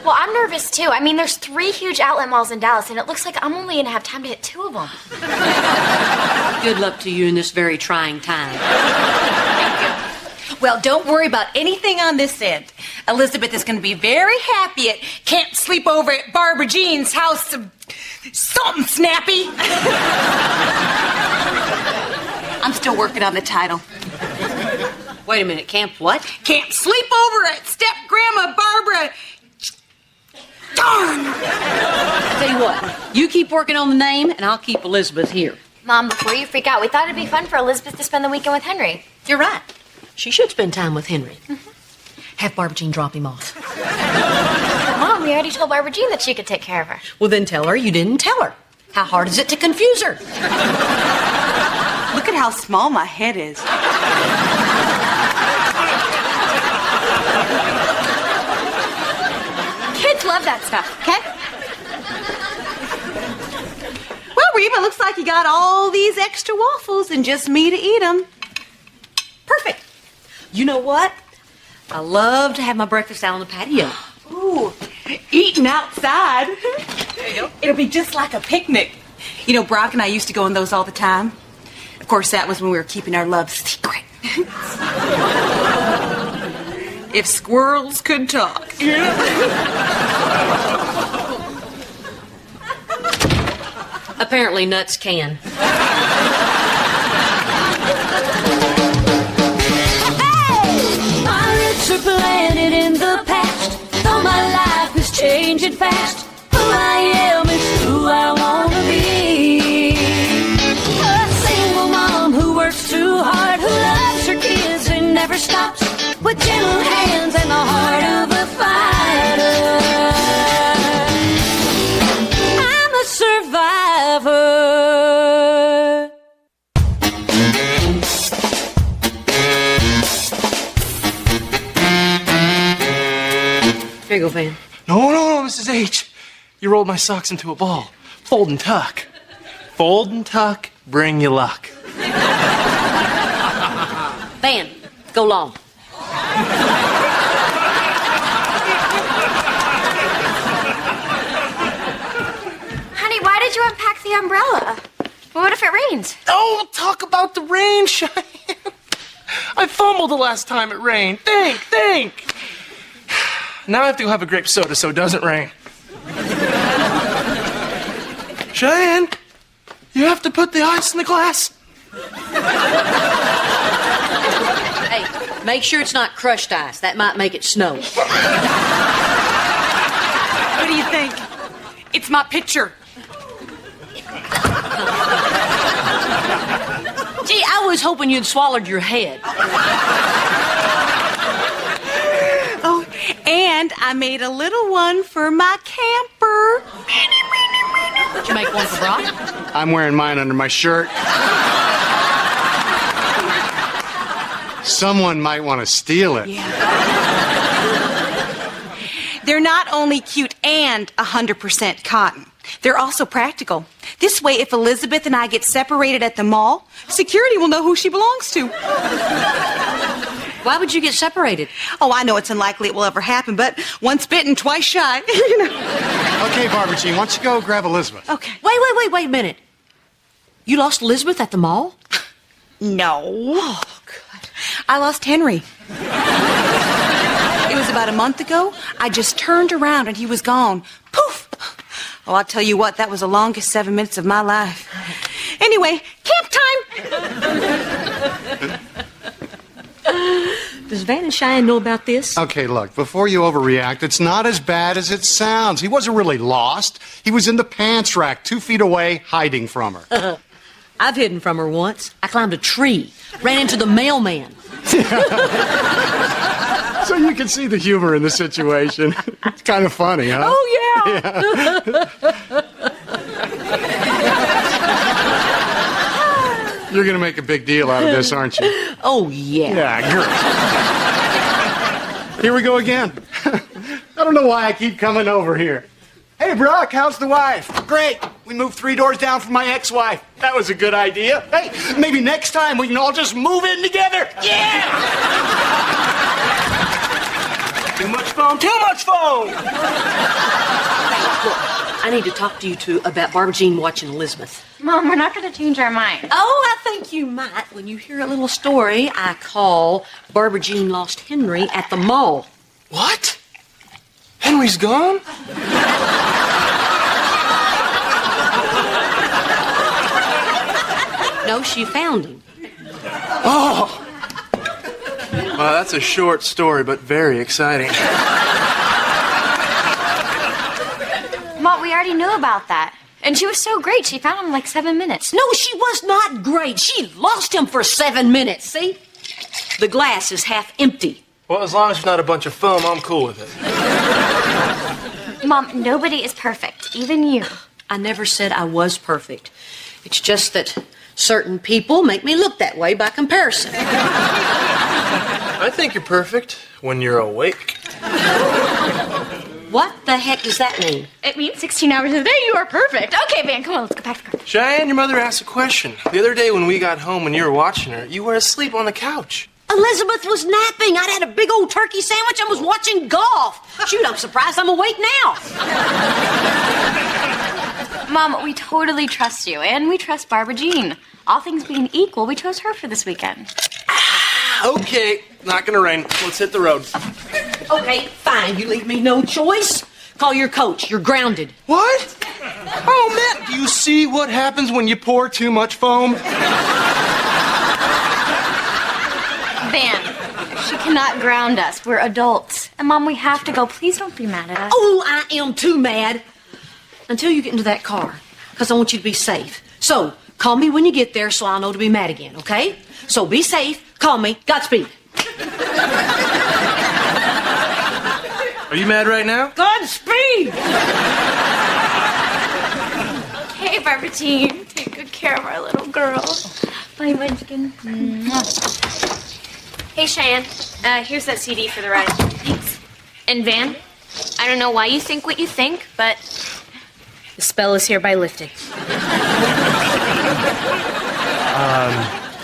Well, I'm nervous too. I mean, there's 3 huge outlet malls in Dallas, and it looks like I'm only going to have time to hit 2 of them. Good luck to you in this very trying time. Well, don't worry about anything on this end. Elizabeth is going to be very happy at Can't Sleep Over at Barbara Jean's house of something snappy. I'm still working on the title. Wait a minute, Camp what? Can't Sleep Over at Step Grandma Barbara. Darn! Tell you what, you keep working on the name, and I'll keep Elizabeth here. Mom, before you freak out, we thought it'd be fun for Elizabeth to spend the weekend with Henry. You're right. She should spend time with Henry. Have Barbara Jean drop him off. Mom, we already told Barbara Jean that she could take care of her. Well, then tell her you didn't tell her. How hard is it to confuse her? Look at how small my head is. Kids love that stuff, okay? Well, Reba, looks like you got all these extra waffles and just me to eat them. Perfect. You know what? I love to have my breakfast out on the patio. Ooh, eating outside. There you go. It'll be just like a picnic. You know, Brock and I used to go on those all the time. Of course, that was when we were keeping our love secret. If squirrels could talk. Apparently nuts can. Pirates are planted in the past, though my life is changing fast. Who I am is who I wanna be. A single mom who works too hard, who loves her kids and never stops, with gentle hands and the heart of a fighter. I'm a survivor. Here you go, Van. No, Mrs. H. You rolled my socks into a ball. Fold and tuck. Fold and tuck, bring you luck. Van, go long. Honey, why did you unpack the umbrella? What if it rains? Oh, talk about the rain, Cheyenne. I fumbled the last time it rained. Think. Now I have to go have a grape soda so it doesn't rain. Cheyenne, you have to put the ice in the glass. Hey, make sure it's not crushed ice. That might make it snow. What do you think? It's my picture. Gee, I was hoping you'd swallowed your head. Oh, and I made a little one for my camper. Did you make one for Brock? I'm wearing mine under my shirt. Someone might want to steal it. They're not only cute and 100% cotton. They're also practical. This way, if Elizabeth and I get separated at the mall, security will know who she belongs to. Why would you get separated? Oh, I know it's unlikely it will ever happen, but once bitten, twice shy. You know. Okay, Barbara Jean, why don't you go grab Elizabeth? Okay. Wait a minute. You lost Elizabeth at the mall? No. Oh, God. I lost Henry. It was about a month ago. I just turned around and he was gone. Poof! Oh, I'll tell you what, that was the longest 7 minutes of my life. Anyway, camp time! Does Van and Cheyenne know about this? Okay, look, before you overreact, it's not as bad as it sounds. He wasn't really lost. He was in the pants rack, 2 feet away, hiding from her. I've hidden from her once. I climbed a tree, ran into the mailman. So you can see the humor in the situation. It's kind of funny, huh? Oh, yeah. You're going to make a big deal out of this, aren't you? Oh, yeah. Yeah, great. Here we go again. I don't know why I keep coming over here. Hey, Brock, how's the wife? Great. We moved 3 doors down from my ex-wife. That was a good idea. Hey, maybe next time we can all just move in together. Yeah! Too much phone, too much phone! Look, I need to talk to you two about Barbara Jean watching Elizabeth. Mom, we're not going to change our mind. Oh, I think you might when you hear a little story I call Barbara Jean Lost Henry at the Mall. What? Henry's gone? No, she found him. Oh! Well, that's a short story, but very exciting. Mom, we already knew about that. And she was so great. She found him in like 7 minutes. No, she was not great. She lost him for 7 minutes. See? The glass is half empty. Well, as long as it's not a bunch of foam, I'm cool with it. Mom, nobody is perfect. Even you. I never said I was perfect. It's just that Certain people make me look that way by comparison. I think you're perfect when you're awake. What the heck does that mean? It means 16 hours a day, you are perfect. Okay, Van, come on, let's go back to the car. Cheyenne, your mother asked a question. The other day when we got home and you were watching her, you were asleep on the couch. Elizabeth was napping. I'd had a big old turkey sandwich and was watching golf. Shoot, I'm surprised I'm awake now. Mom, we totally trust you, and we trust Barbara Jean. All things being equal, we chose her for this weekend. Okay, not gonna rain. Let's hit the road. Okay, fine. You leave me no choice. Call your coach. You're grounded. What? Oh, Matt, do you see what happens when you pour too much foam? Van, she cannot ground us. We're adults. And, Mom, we have to go. Please don't be mad at us. Oh, I am too mad. Until you get into that car, because I want you to be safe. So, call me when you get there so I'll know to be mad again, okay? So be safe. Call me. Godspeed. Are you mad right now? Godspeed! Okay, Barbara Jean, take good care of our little girl. Bye, Munchkin. Hey, Cheyenne. Here's that CD for the ride. Thanks. And Van, I don't know why you think what you think, but the spell is hereby lifted.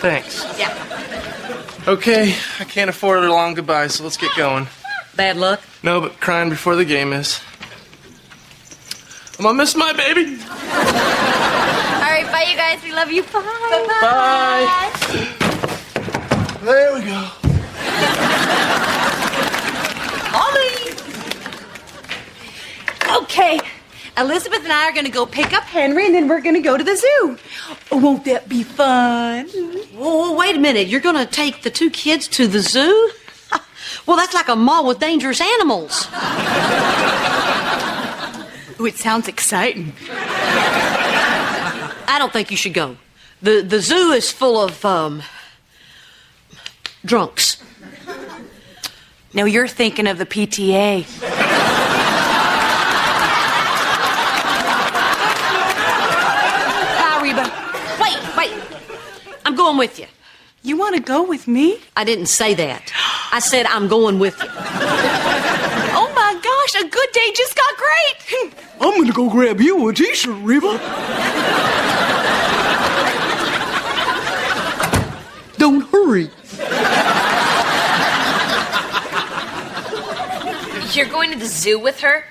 Thanks. Yeah. Okay, I can't afford a long goodbye, so let's get going. Bad luck? No, but crying before the game is. I'm gonna miss my baby. All right, bye, you guys. We love you. Bye. Bye. There we go. Ollie! Okay, Elizabeth and I are going to go pick up Henry, and then we're going to go to the zoo. Won't that be fun? Whoa, wait a minute. You're going to take the two kids to the zoo? Well, that's like a mall with dangerous animals. Oh, it sounds exciting. I don't think you should go. The zoo is full of, drunks. No, you're thinking of the PTA. Bye, Reba. Wait. I'm going with you. You want to go with me? I didn't say that. I said I'm going with you. Oh, my gosh, a good day just got great. I'm gonna go grab you a t-shirt, Reba. Don't hurry. You're going to the zoo with her?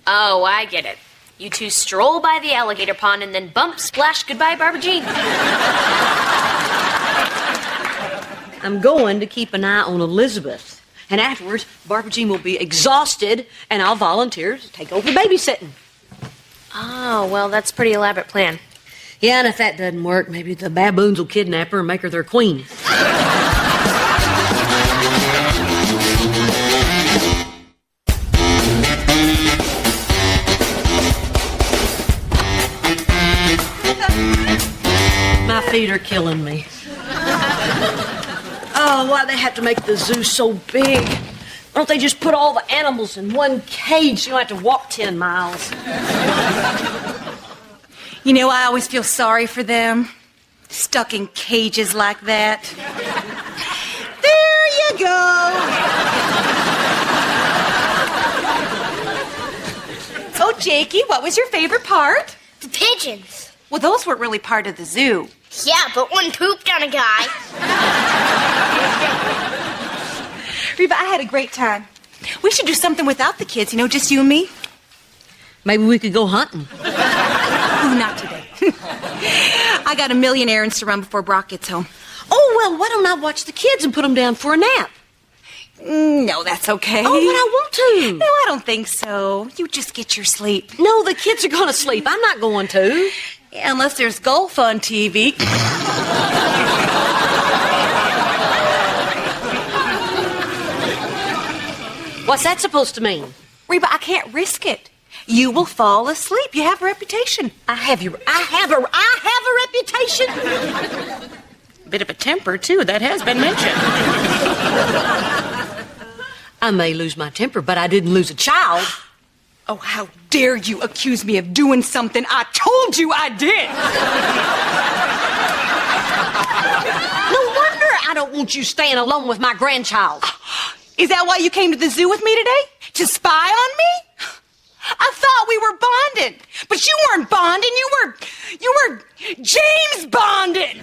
Oh, I get it. You two stroll by the alligator pond and then bump, splash, goodbye, Barbara Jean. I'm going to keep an eye on Elizabeth. And afterwards, Barbara Jean will be exhausted, and I'll volunteer to take over babysitting. Oh, well, that's a pretty elaborate plan. Yeah, and if that doesn't work, maybe the baboons will kidnap her and make her their queen. My feet are killing me. Oh, why they have to make the zoo so big? Why don't they just put all the animals in one cage so you don't have to walk 10 miles? You know, I always feel sorry for them. Stuck in cages like that. There you go. Oh, Jakey, what was your favorite part? The pigeons. Well, those weren't really part of the zoo. Yeah, but one pooped on a guy. Reba, I had a great time. We should do something without the kids, just you and me. Maybe we could go hunting. Ooh, not today. I got a million errands to run before Brock gets home. Oh, well, why don't I watch the kids and put them down for a nap? No, that's okay. Oh, but I want to. No, I don't think so. You just get your sleep. No, the kids are going to sleep. I'm not going to. Yeah, unless there's golf on TV. What's that supposed to mean? Reba, I can't risk it. You will fall asleep. You have a reputation. I have a reputation. Bit of a temper, too. That has been mentioned. I may lose my temper, but I didn't lose a child. Oh, how dare you accuse me of doing something I told you I did! I don't want you staying alone with my grandchild. Is that why you came to the zoo with me today? To spy on me? I thought we were bonded, but you weren't bonding. You were James bonded.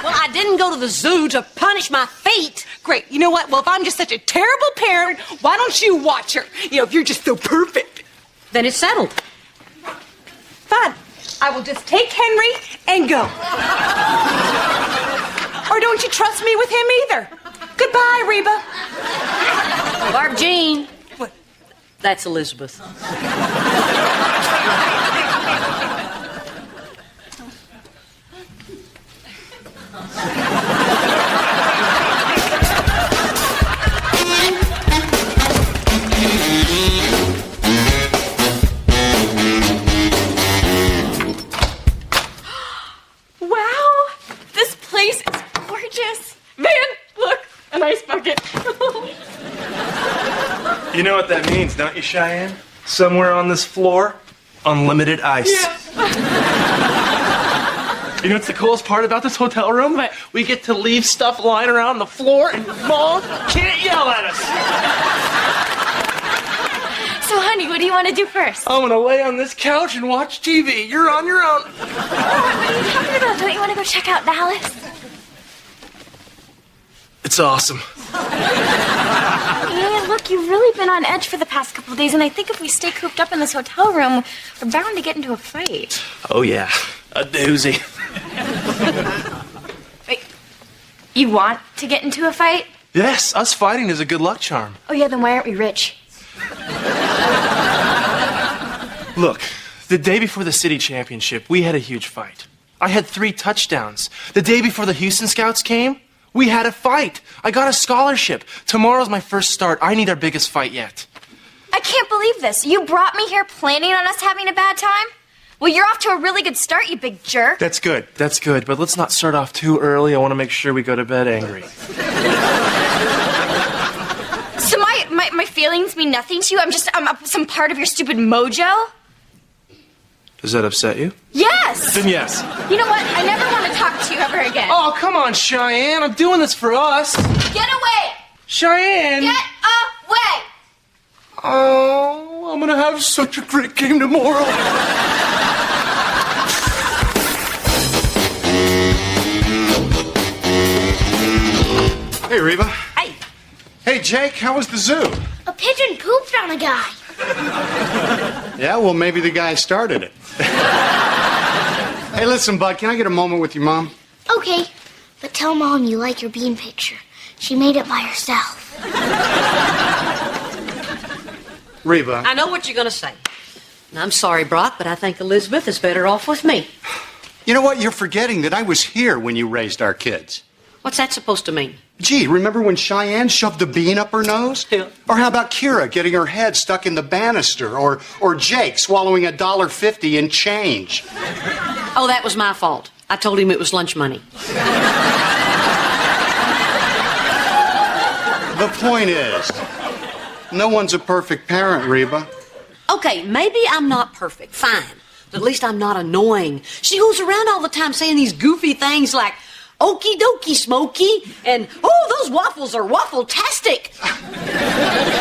Well, I didn't go to the zoo to punish my feet. Great. You know what? Well, if I'm just such a terrible parent, why don't you watch her? You know, if you're just so perfect. Then it's settled. Fine. I will just take Henry and go. Or don't you trust me with him either? Goodbye, Reba. Barb Jean. What? That's Elizabeth. Wow, this place is gorgeous. Van, look, an ice bucket. You know what that means, don't you, Cheyenne? Somewhere on this floor, unlimited ice. Yeah. You know what's the coolest part about this hotel room? We get to leave stuff lying around the floor and Mom can't yell at us. So, honey, what do you want to do first? I'm gonna lay on this couch and watch TV. You're on your own. What are you talking about? Don't you want to go check out Dallas? It's awesome. Yeah, look, you've really been on edge for the past couple of days, and I think if we stay cooped up in this hotel room, we're bound to get into a fight. Oh, yeah. A doozy. Wait, you want to get into a fight? Yes, us fighting is a good luck charm. Oh, yeah, then why aren't we rich? Look, the day before the city championship, we had a huge fight. I had 3 touchdowns. The day before the Houston Scouts came, we had a fight. I got a scholarship. Tomorrow's my first start. I need our biggest fight yet. I can't believe this. You brought me here planning on us having a bad time? Well, you're off to a really good start, you big jerk. That's good. That's good. But let's not start off too early. I want to make sure we go to bed angry. So my feelings mean nothing to you? I'm some part of your stupid mojo? Does that upset you? Yes! Then yes. You know what? I never want to talk to you ever again. Oh, come on, Cheyenne. I'm doing this for us. Get away! Cheyenne! Get away! Oh, I'm gonna have such a great game tomorrow. Hey, Reba. Hey. Hey, Jake, how was the zoo? A pigeon pooped on a guy. Yeah, well, maybe the guy started it. Hey, listen, bud, can I get a moment with your mom? Okay, but tell Mom you like your bean picture. She made it by herself. Reba. I know what you're going to say. And I'm sorry, Brock, but I think Elizabeth is better off with me. You know what? You're forgetting that I was here when you raised our kids. What's that supposed to mean? Gee, remember when Cheyenne shoved a bean up her nose? Yeah. Or how about Kira getting her head stuck in the banister? Or Jake swallowing $1.50 in change? Oh, that was my fault. I told him it was lunch money. The point is, no one's a perfect parent, Reba. Okay, maybe I'm not perfect. Fine. But at least I'm not annoying. She goes around all the time saying these goofy things like, okie dokie, Smokey, and, oh, those waffles are waffle-tastic.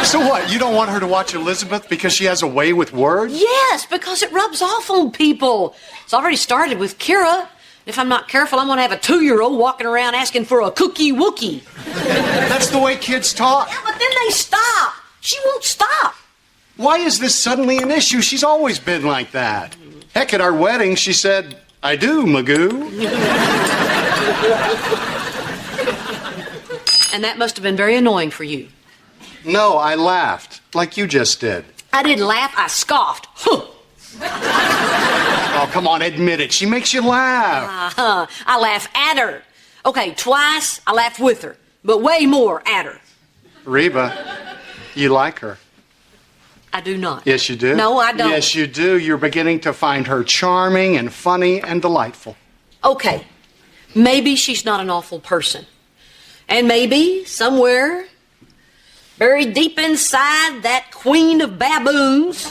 So what, you don't want her to watch Elizabeth because she has a way with words? Yes, because it rubs off on people. It's already started with Kira. If I'm not careful, I'm going to have a 2-year-old walking around asking for a cookie wookie. That's the way kids talk. Yeah, but then they stop. She won't stop. Why is this suddenly an issue? She's always been like that. Heck, at our wedding, she said, I do, Magoo. And that must have been very annoying for you. No, I laughed, like you just did. I didn't laugh, I scoffed. Huh. Oh, come on, admit it. She makes you laugh. I laugh at her. Okay, twice I laughed with her, but way more at her. Reba, you like her. I do not. Yes, you do. No, I don't. Yes, you do. You're beginning to find her charming and funny and delightful. Okay, maybe she's not an awful person. And maybe somewhere, buried deep inside that queen of baboons,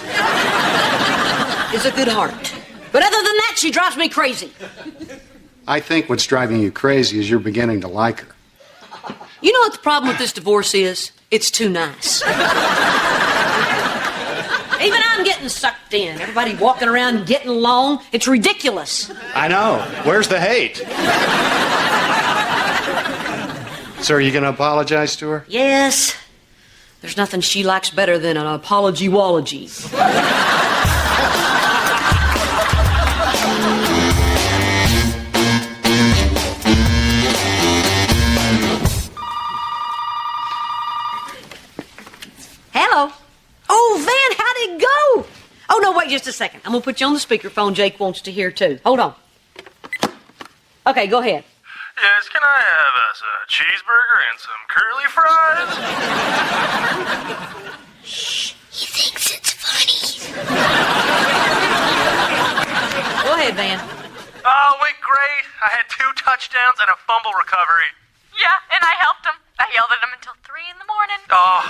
is a good heart. But other than that, she drives me crazy. I think what's driving you crazy is you're beginning to like her. You know what the problem with this divorce is? It's too nice. Even I'm getting sucked in. Everybody walking around getting along. It's ridiculous. I know. Where's the hate? So are you going to apologize to her? Yes. There's nothing she likes better than an apology-wology. Hello. Oh, Van, how'd it go? Oh, no, wait just a second. I'm going to put you on the speakerphone. Jake wants to hear, too. Hold on. Okay, go ahead. Yes, can I have a cheeseburger and some curly fries? He thinks it's funny. Go ahead, Van. Oh, went great. I had 2 touchdowns and a fumble recovery. Yeah, and I helped him. I yelled at him until 3 in the morning. Oh,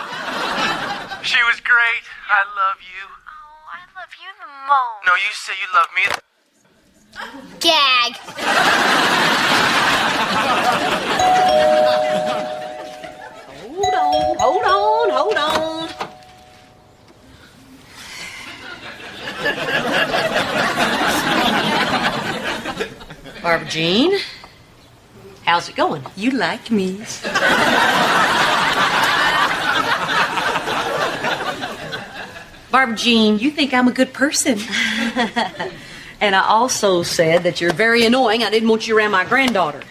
she was great. I love you. Oh, I love you the most. No, you say you love me. Gag. Hold on. Barbara Jean, how's it going? You like me. Barbara Jean, You think I'm a good person. and I also said that you're very annoying. I didn't want you around my granddaughter.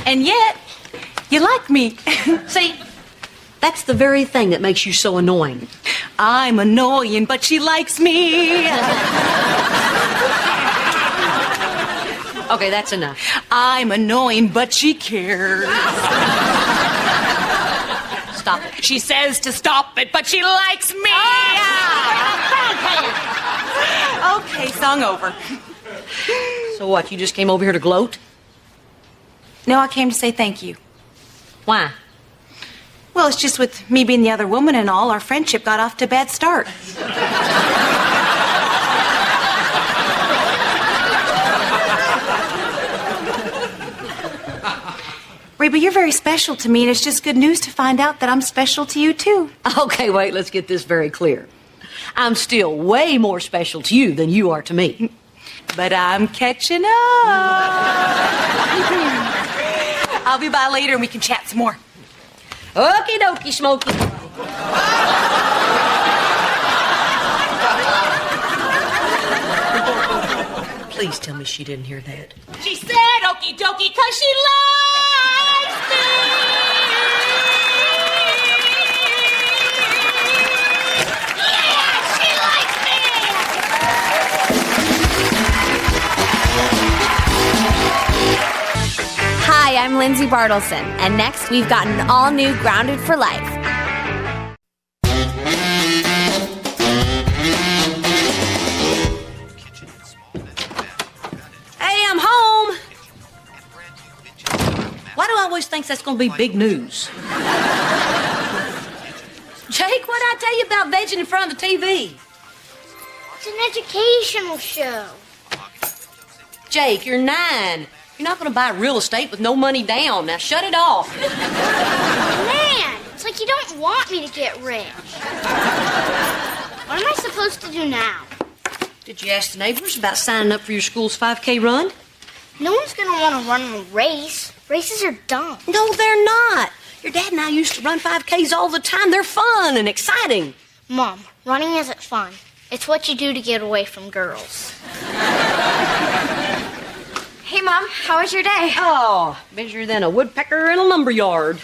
And yet, you like me. See, that's the very thing that makes you so annoying. I'm annoying, but she likes me. Okay, that's enough. I'm annoying, but she cares. Stop it. She says to stop it, but she likes me. Okay, song over. So what, you just came over here to gloat? No, I came to say thank you. Why? Well, it's just with me being the other woman and all, our friendship got off to a bad start. Reba, you're very special to me, and it's just good news to find out that I'm special to you, too. Okay, wait, let's get this very clear. I'm still way more special to you than you are to me. But I'm catching up. I'll be by later and we can chat some more. Okie dokie, Smokey. Please tell me she didn't hear that. She said okie dokie because she likes me. Yeah, she likes me. Hi, I'm Lindsay Bartleson, and next we've got an all-new Grounded for Life. Hey, I'm home. Why do I always think that's going to be big news? Jake, what did I tell you about vegging in front of the TV? It's an educational show. Jake, you're 9. You're not going to buy real estate with no money down. Now shut it off. Man, it's like you don't want me to get rich. What am I supposed to do now? Did you ask the neighbors about signing up for your school's 5K run? No one's going to want to run a race. Races are dumb. No, they're not. Your dad and I used to run 5Ks all the time. They're fun and exciting. Mom, running isn't fun. It's what you do to get away from girls. Hey, Mom, how was your day? Oh, busier than a woodpecker in a lumberyard.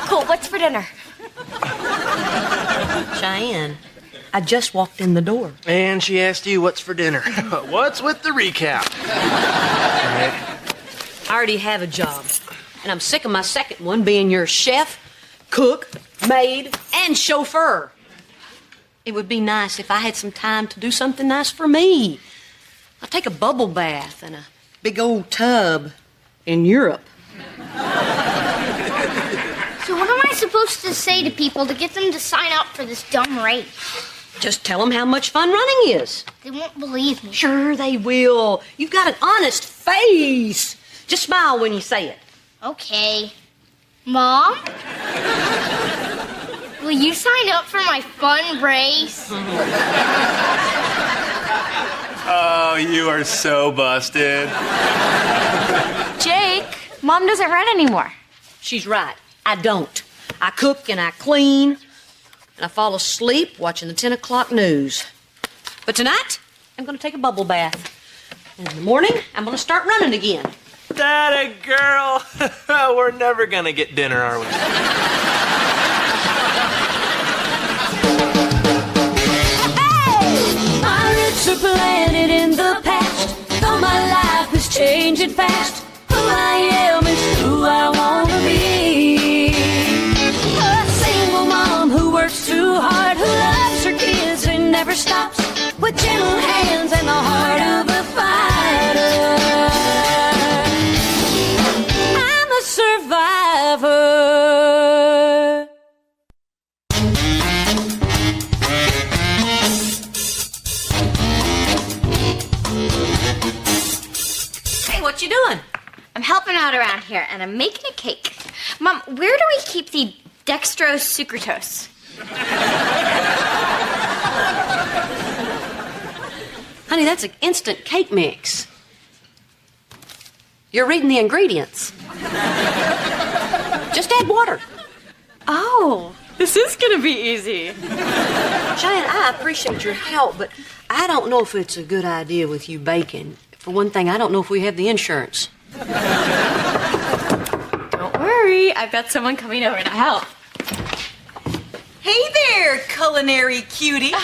Cool, what's for dinner? Cheyenne, I just walked in the door. And she asked you what's for dinner. What's with the recap? I already have a job, and I'm sick of my second one being your chef, cook, maid, and chauffeur. It would be nice if I had some time to do something nice for me. I'll take a bubble bath and a big old tub in Europe. So what am I supposed to say to people to get them to sign up for this dumb race? Just tell them how much fun running is. They won't believe me. Sure they will. You've got an honest face. Just smile when you say it. Okay. Mom? Will you sign up for my fun race? Oh, you are so busted. Jake, Mom doesn't run anymore. She's right. I don't. I cook and I clean, and I fall asleep watching the 10 o'clock news. But tonight, I'm going to take a bubble bath. And in the morning, I'm going to start running again. That a girl. We're never going to get dinner, are we? My roots are planted in the past, though my life is changing fast. Who I am is who I want to be. A single mom who works too hard, who loves her kids and never stops, with gentle hands and the heart of a fighter. I'm a survivor. Hey, what you doing? I'm helping out around here, and I'm making a cake. Mom, where do we keep the dextrose sucralose? Honey, that's an instant cake mix. You're reading the ingredients. Just add water. Oh, this is going to be easy. Cheyenne, I appreciate your help, but I don't know if it's a good idea with you baking. For one thing, I don't know if we have the insurance. Don't worry, I've got someone coming over to help. Hey there, culinary cutie.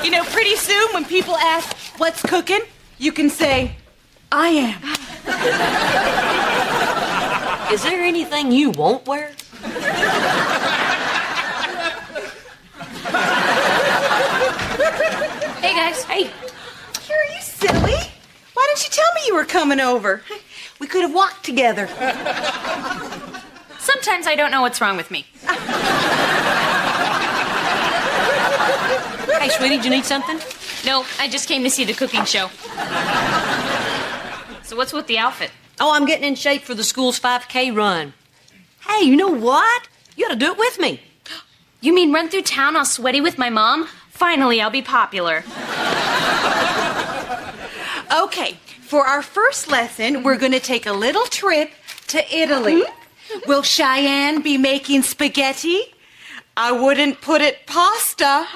You know, pretty soon when people ask, what's cooking? You can say, I am. Is there anything you won't wear? Hey, guys. Hey, are you silly? Why didn't you tell me you were coming over? We could have walked together. Sometimes I don't know what's wrong with me. Hey, sweetie, do you need something? No, I just came to see the cooking show. So what's with the outfit? Oh, I'm getting in shape for the school's 5K run. Hey, you know what? You ought to do it with me. You mean run through town all sweaty with my mom? Finally, I'll be popular. Okay, for our first lesson, we're going to take a little trip to Italy. Will Cheyenne be making spaghetti? I wouldn't put it pasta.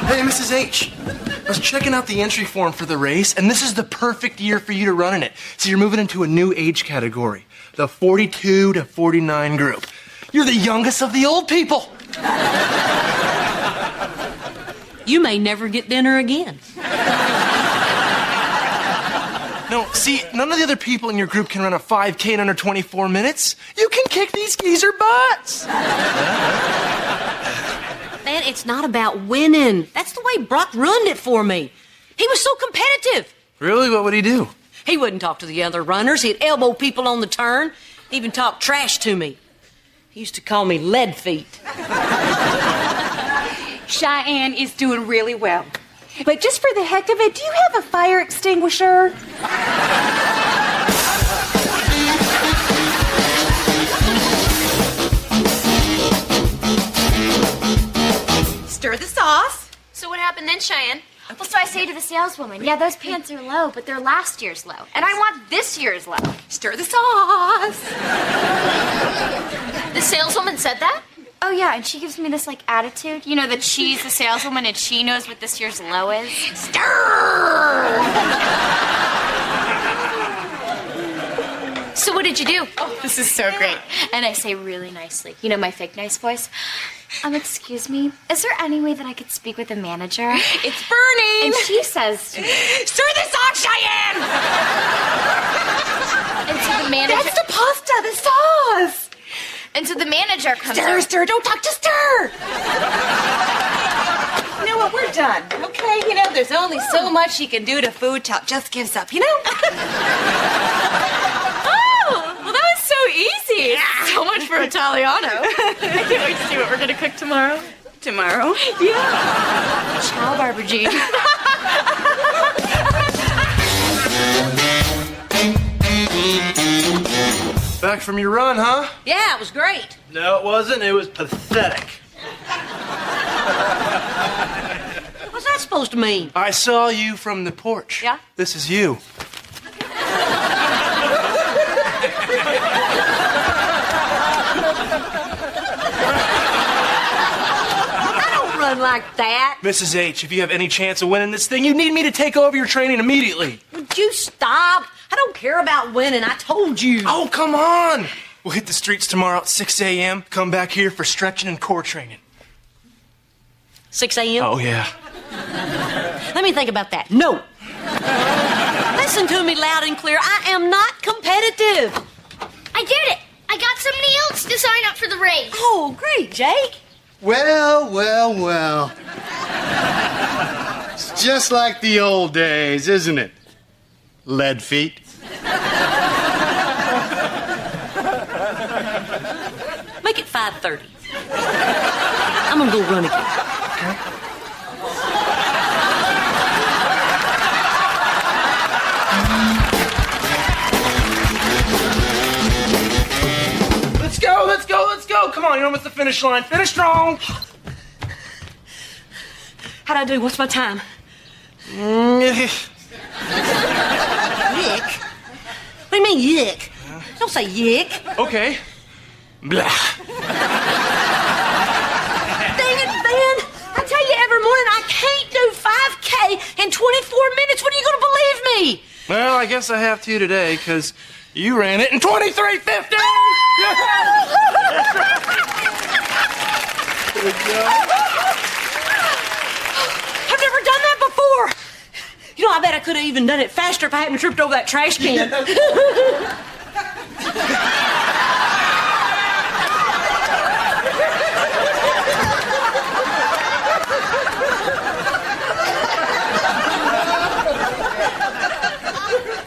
Hey, Mrs. H. I was checking out the entry form for the race, and this is the perfect year for you to run in it. So you're moving into a new age category, the 42 to 49 group. You're the youngest of the old people. You may never get dinner again. No, see, none of the other people in your group can run a 5K in under 24 minutes. You can kick these geezer butts. Man, it's not about winning. That's the way Brock ruined it for me. He was so competitive. Really? What would he do? He wouldn't talk to the other runners. He'd elbow people on the turn. He even talked trash to me. He used to call me lead feet. Cheyenne is doing really well. But just for the heck of it, do you have a fire extinguisher? Stir the sauce. So what happened then, Cheyenne? Well, so I say to the saleswoman, yeah, those pants are low, but they're last year's low. And I want this year's low. Stir the sauce. The saleswoman said that? Oh, yeah, and she gives me this, like, attitude. You know, that she's the saleswoman and she knows what this year's low is. Stir! So what did you do? Oh, this is so great. And I say really nicely, you know, my fake nice voice. Excuse me, is there any way that I could speak with the manager? It's burning! And she says to me, stir this on, Cheyenne! And so the manager... That's the pasta, the sauce! And so the manager comes Stir, don't talk, just stir! You know what, we're done, okay? You know, there's only so much you can do to food till it just gives up, you know? Oh, well, that was so easy. Yeah. So for Italiano. I can't wait to see what we're going to cook tomorrow. Tomorrow? Yeah. Ciao, Barbara Jean. Back from your run, huh? Yeah, it was great. No, it wasn't. It was pathetic. What's that supposed to mean? I saw you from the porch. Yeah? This is you. I don't run like that. Mrs. H, if you have any chance of winning this thing, you need me to take over your training immediately. Would you stop? I don't care about winning. I told you. Oh, come on. We'll hit the streets tomorrow at 6 a.m. Come back here for stretching and core training. 6 a.m.? Oh, yeah. Let me think about that. No. Listen to me loud and clear. I am not competitive. I did it. I got somebody else to sign up for the race. Oh, great, Jake. Well, well, well. It's just like the old days, isn't it? Lead feet. Make it 5:30. I'm gonna go run again. Let's go, let's go, let's go. Come on, you're almost at the finish line. Finish strong. How'd I do? What's my time? Yick? What do you mean, yick? Don't say yick. Okay. Blah. Dang it, Van. I tell you every morning I can't do 5K in 24 minutes. When are you going to believe me? Well, I guess I have to today, because you ran it in 23:50. I've never done that before. You know, I bet I could have even done it faster if I hadn't tripped over that trash can.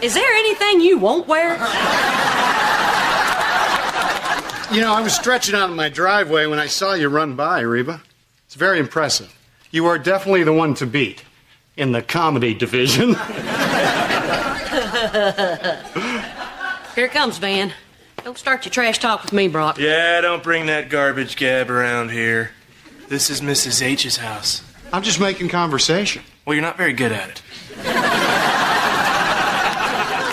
Is there anything you won't wear? You know, I was stretching out in my driveway when I saw you run by, Reba. It's very impressive. You are definitely the one to beat in the comedy division. Here it comes, Van. Don't start your trash talk with me, Brock. Yeah, don't bring that garbage gab around here. This is Mrs. H's house. I'm just making conversation. Well, you're not very good at it.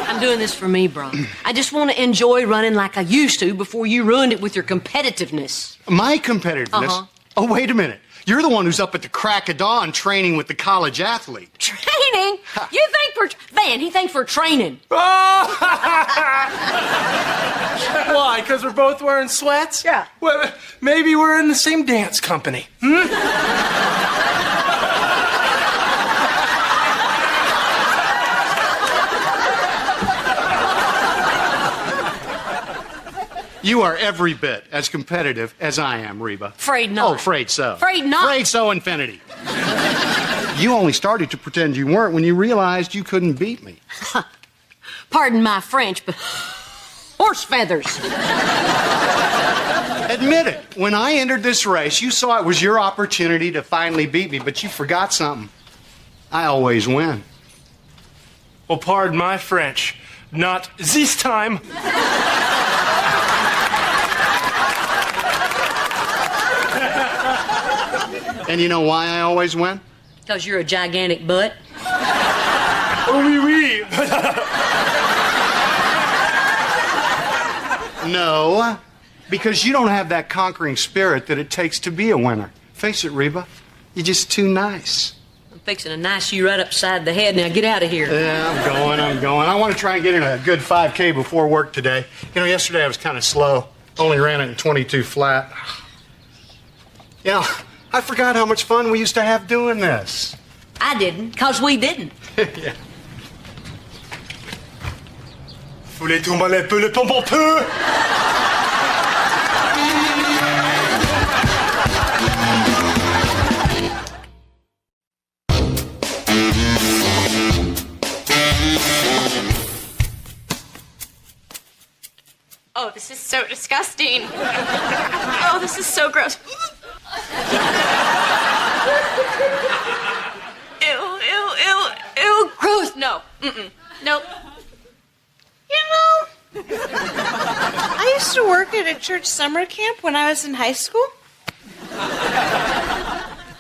I'm doing this for me, Brock. I just want to enjoy running like I used to before you ruined it with your competitiveness. My competitiveness? Uh-huh. Oh, wait a minute. You're the one who's up at the crack of dawn training with the college athlete. Training? You think for... Van, he thinks for training. Why? Because we're both wearing sweats? Yeah. Well, maybe we're in the same dance company. You are every bit as competitive as I am, Reba. Afraid not. Oh, afraid so. Afraid not. Afraid so, infinity. You only started to pretend you weren't when you realized you couldn't beat me. Pardon my French, but horse feathers. Admit it. When I entered this race, you saw it was your opportunity to finally beat me, but you forgot something. I always win. Well, pardon my French. Not this time. And you know why I always win? Because you're a gigantic butt. Oh, oui, oui. No, because you don't have that conquering spirit that it takes to be a winner. Face it, Reba, you're just too nice. I'm fixing to nice you right upside the head. Now get out of here. Yeah, I'm going. I want to try and get in a good 5K before work today. You know, yesterday I was kind of slow. Only ran it in 22 flat. You know, I forgot how much fun we used to have doing this. I didn't, because we didn't. Yeah. Voulez tomber un peu le pompon peu? Oh, Oh, this is so disgusting. Oh, this is so gross. Ew, ew, ew, ew, gross. No, nope. You know, I used to work at a church summer camp when I was in high school.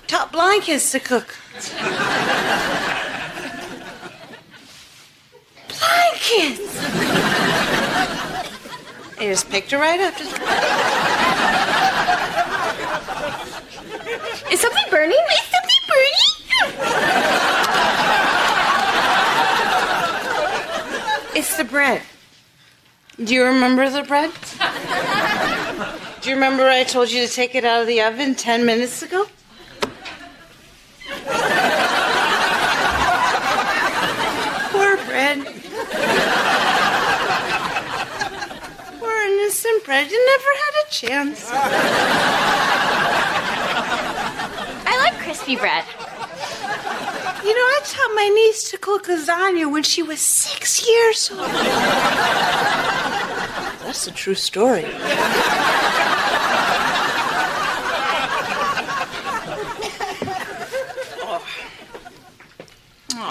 Taught blind kids to cook. Blind kids! They just picked her right up. Is something burning? Is something burning? It's the bread. Do you remember the bread? Do you remember I told you to take it out of the oven 10 minutes ago? Poor bread. Poor innocent bread. You never had a chance. I like crispy bread. You know, I taught my niece to cook lasagna when she was 6 years old. That's a true story.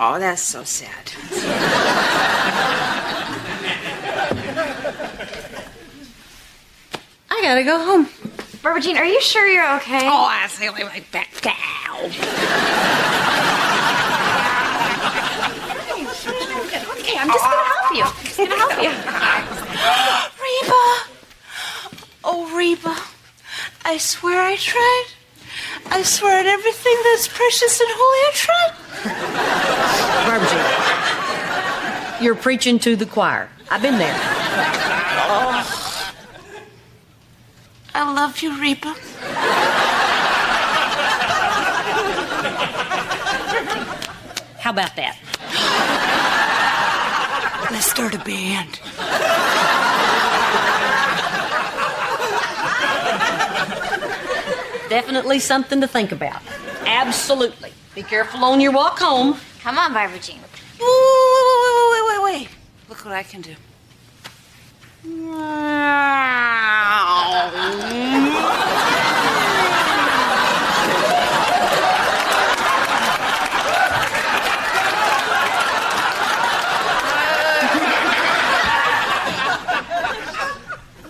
Oh, that's so sad. I gotta go home. Barbara Jean, are you sure you're okay? Oh, I feel like my back cow. Okay, I'm just gonna help you. I'm just gonna help you. Reba! Oh, Reba. I swear I tried. I swear at everything that's precious and holy I tried. Barbara Jean, you're preaching to the choir. I've been there. Oh. I love you, Reba. How about that? Let's start a band. Definitely something to think about. Absolutely. Be careful on your walk home. Come on, Barbara Jean. Wait. Look what I can do.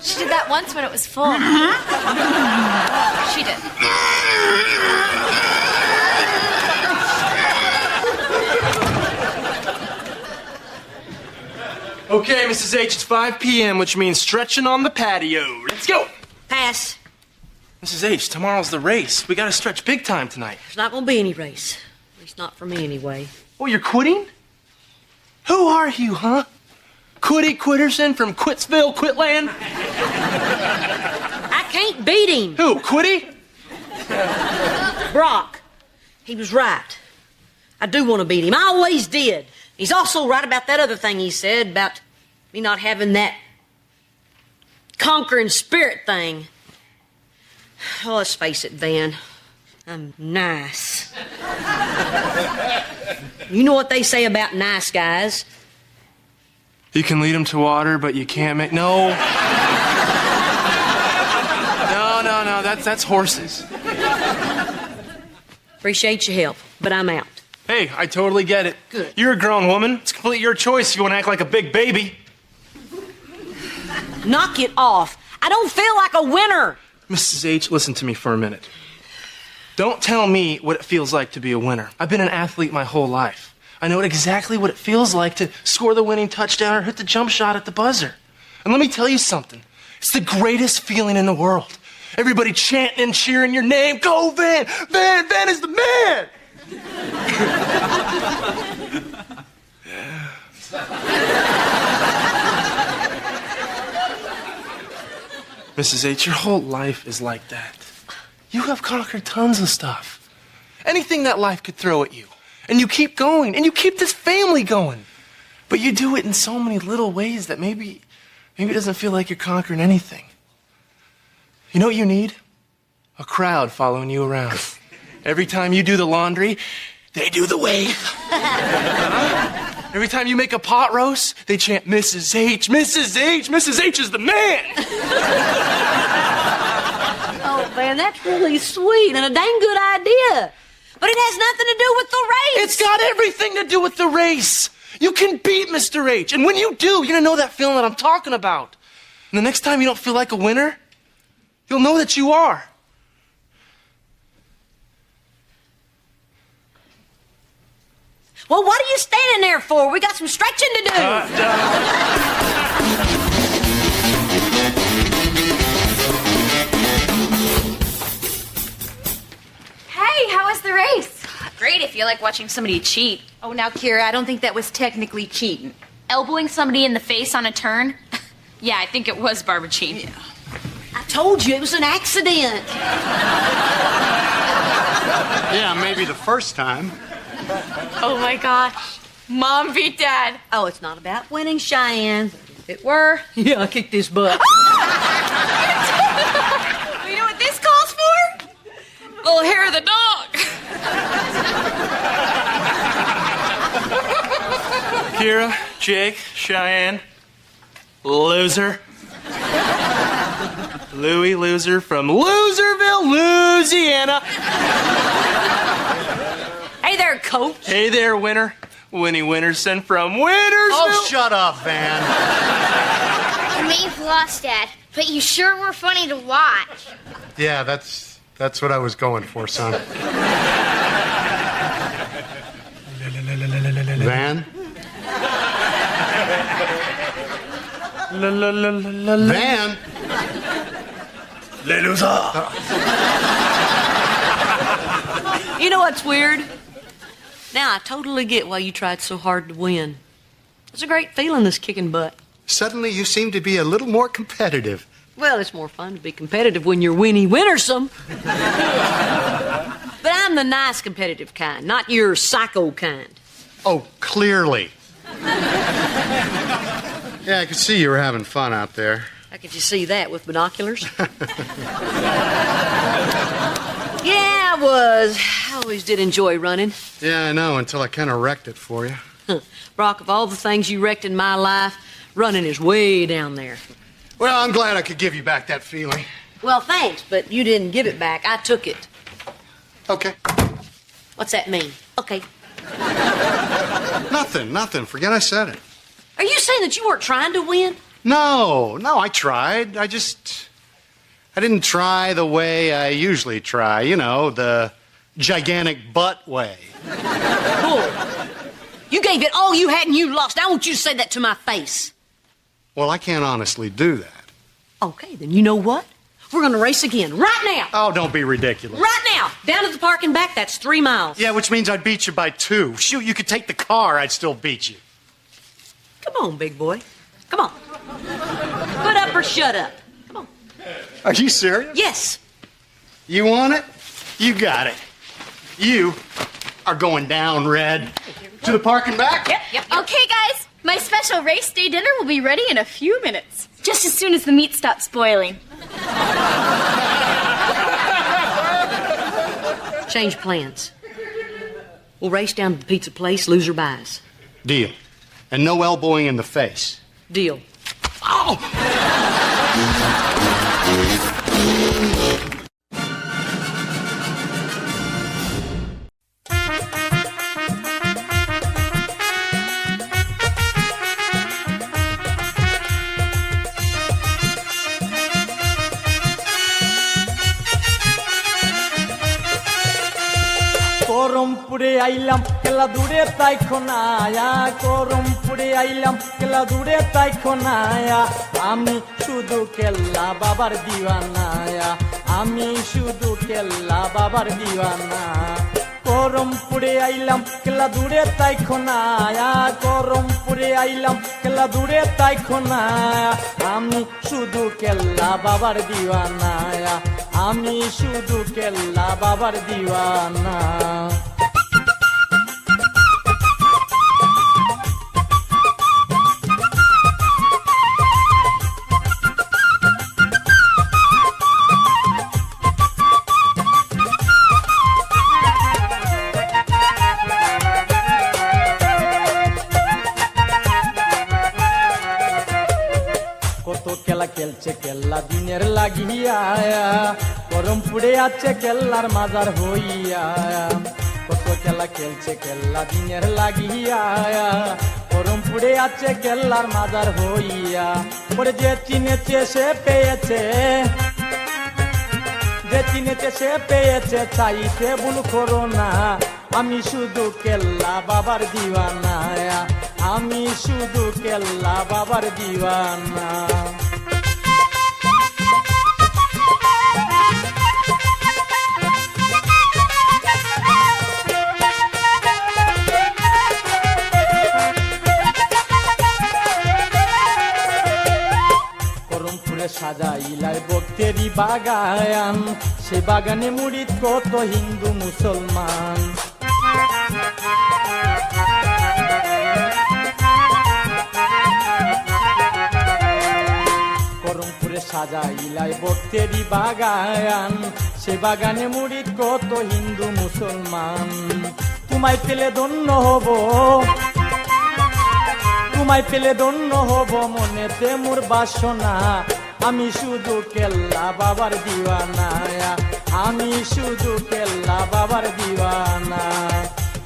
She did that once when it was full. She did. Okay, Mrs. H, it's 5 p.m., which means stretching on the patio. Let's go! Pass. Mrs. H, tomorrow's the race. We gotta stretch big time tonight. There's not going to be any race. At least not for me, anyway. Oh, you're quitting? Who are you, huh? Quitty Quitterson from Quitsville, Quitland? I can't beat him. Who, Quitty? Brock. He was right. I do want to beat him. I always did. He's also right about that other thing he said about me not having that conquering spirit thing. Oh, let's face it, Van. I'm nice. You know what they say about nice guys? You can lead them to water, but you can't make... No. No, that's horses. Appreciate your help, but I'm out. Hey, I totally get it. Good. You're a grown woman. It's completely your choice if you want to act like a big baby. Knock it off. I don't feel like a winner. Mrs. H, listen to me for a minute. Don't tell me what it feels like to be a winner. I've been an athlete my whole life. I know exactly what it feels like to score the winning touchdown or hit the jump shot at the buzzer. And let me tell you something. It's the greatest feeling in the world. Everybody chanting and cheering your name. Go, Van! Van is the man! Mrs. H, your whole life is like that. You have conquered tons of stuff. Anything that life could throw at you. And you keep going, and you keep this family going. But you do it in so many little ways that maybe it doesn't feel like you're conquering anything. You know what you need? A crowd following you around. Every time you do the laundry, they do the wave. Every time you make a pot roast, they chant Mrs. H, Mrs. H, Mrs. H is the man. Oh, man, that's really sweet and a dang good idea. But it has nothing to do with the race. It's got everything to do with the race. You can beat Mr. H. And when you do, you're going to know that feeling that I'm talking about. And the next time you don't feel like a winner, you'll know that you are. Well, what are you standing there for? We got some stretching to do. Hey, how was the race? Great if you like watching somebody cheat. Oh, now, Kira, I don't think that was technically cheating. Elbowing somebody in the face on a turn? Yeah, I think it was barber cheating. Yeah. I told you it was an accident. Yeah, maybe the first time. Oh my gosh. Mom beat Dad. Oh, it's not about winning, Cheyenne. If it were, yeah, I kicked his butt. You know what this calls for? Little hair of the dog. Kira, Jake, Cheyenne, loser. Louie Loser from Loserville, Louisiana. Hey there, Coach. Hey there, winner. Winnie Winterson from Wintersville. Oh, shut up, Van. You may have lost, Dad, but you sure were funny to watch. Yeah, that's what I was going for, son. Van? Van? Le loser. You know what's weird? Now I totally get why you tried so hard to win. It's a great feeling, this kicking butt. Suddenly you seem to be a little more competitive. Well, it's more fun to be competitive when you're Winnie Wintersome. But I'm the nice competitive kind, not your psycho kind. Oh, clearly. Yeah, I could see you were having fun out there. How could you see that with binoculars? Yeah, I was. I always did enjoy running. Yeah, I know, until I kind of wrecked it for you. Brock, of all the things you wrecked in my life, running is way down there. Well, I'm glad I could give you back that feeling. Well, thanks, but you didn't give it back. I took it. Okay. What's that mean? Okay. Nothing. Forget I said it. Are you saying that you weren't trying to win? No, I tried. I didn't try the way I usually try. You know, the gigantic butt way. Bull. You gave it all you had and you lost. I want you to say that to my face. Well, I can't honestly do that. Okay, then you know what? We're going to race again, right now. Oh, don't be ridiculous. Right now. Down to the park and back, that's 3 miles. Yeah, which means I'd beat you by 2. Shoot, you could take the car, I'd still beat you. Come on, big boy. Come on. Put up or shut up. Come on. Are you serious? Yes. You want it? You got it. You are going down, Red. To the park and back? Yep. Okay, guys. My special race day dinner will be ready in a few minutes. Just as soon as the meat stops spoiling. Change plans. We'll race down to the pizza place, loser buys. Deal. And no elbowing in the face. Deal. Oh! করমপুরে আইলাম কেলা দূরে তাই খোনায়া করমপুরে আইলাম কেলা দূরে তাই খোনায়া আমি শুধু কেল্লা বাবার দিওয়ানায়া আমি শুধু কেল্লা বাবার দিওয়ানা করমপুরে আইলাম কেলা দূরে তাই খোনায়া করমপুরে আইলাম কেলা দূরে তাই খোনায়া আমি শুধু কেল্লা বাবার দিওয়ানায়া আমি শুধু কেল্লা বাবার দিওয়ানা খেলছে কেল্লা দিনের লাগিয়া গরম পুড়ে আছে কেল্লার মাজার হইয়া কত খেলা খেলছে কেল্লা দিনের লাগিয়া গরম পুড়ে আছে কেল্লার মাজার হইয়া পরে যে চিনেছে সে পেয়েছে যে চিনেছে সে পেয়েছে চাইতে ভুল করো না আমি শুধু কেল্লা বাবার দিওয়ানা আমি শুধু কেল্লা বাবার দিওয়ানা সাজাইলাই ভক্তেরই বাগান সে বাগানে মুড়িদ কত হিন্দু মুসলমান করমপুরে সাজাইলাই ভক্তেরই বাগান সে বাগানে মুড়িদ কত হিন্দু মুসলমান তোমায় পেলে ধন্য হব তোমায় পেলে ধন্য হব মনেতে মোর বাসনা আমি শুধু কেল্লা বাবার দিওয়ানা আমি শুধু কেল্লা বাবার দিওয়ানা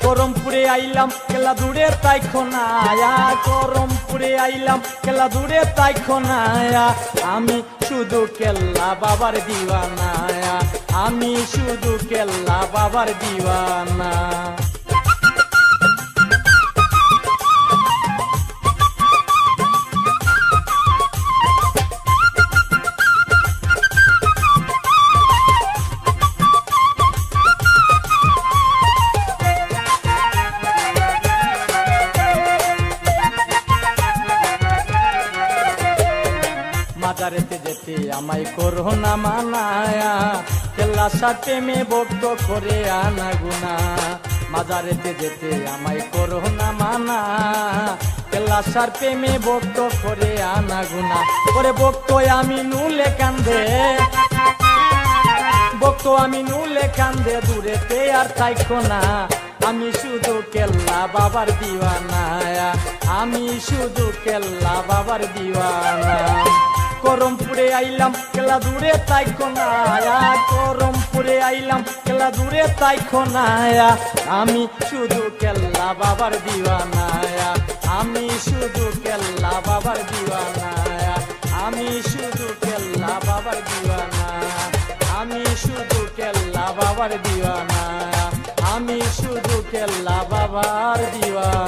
করমপুরে আইলাম কেল্লা দূরে তাই খোনায়া করমপুরে আইলাম কেল্লা দূরে তাই খোনায়া আমি শুধু কেল্লা বাবার দিওয়ানা আমি শুধু কেল্লা বাবার দিওয়ানা মাজারেতে যেতে আমায় করো না মানায়া কেল্লা সাথে মে ভক্ত করে আনা গুনা মাজারেতে যেতে আমায় করো না মানা কেল্লা সার প্রেমে ভক্ত করে আনা গুনা করে ভক্ত আমি নুলে কান্দে ভক্ত আমি নুলে কান্দে দূরেতে আর তাইখো না আমি শুধু কেল্লা বাবার দিওয়ানা আমি শুধু কেল্লা বাবার দিওয়ানা করমপুরে আইলাম কেল্লা দূরে তাইখো না করমপুরে আইলাম কেল্লা দূরে তাইখো না আমি শুধু কেল্লা বাবার দিওয়ানা আমি শুধু কেল্লা বাবার দিওয়ানা আমি শুধু কেল্লা বাবার দিওয়ানা আমি শুধু কেল্লা বাবার দিওয়ানা আমি শুধু কেল্লা বাবার দিওয়ানা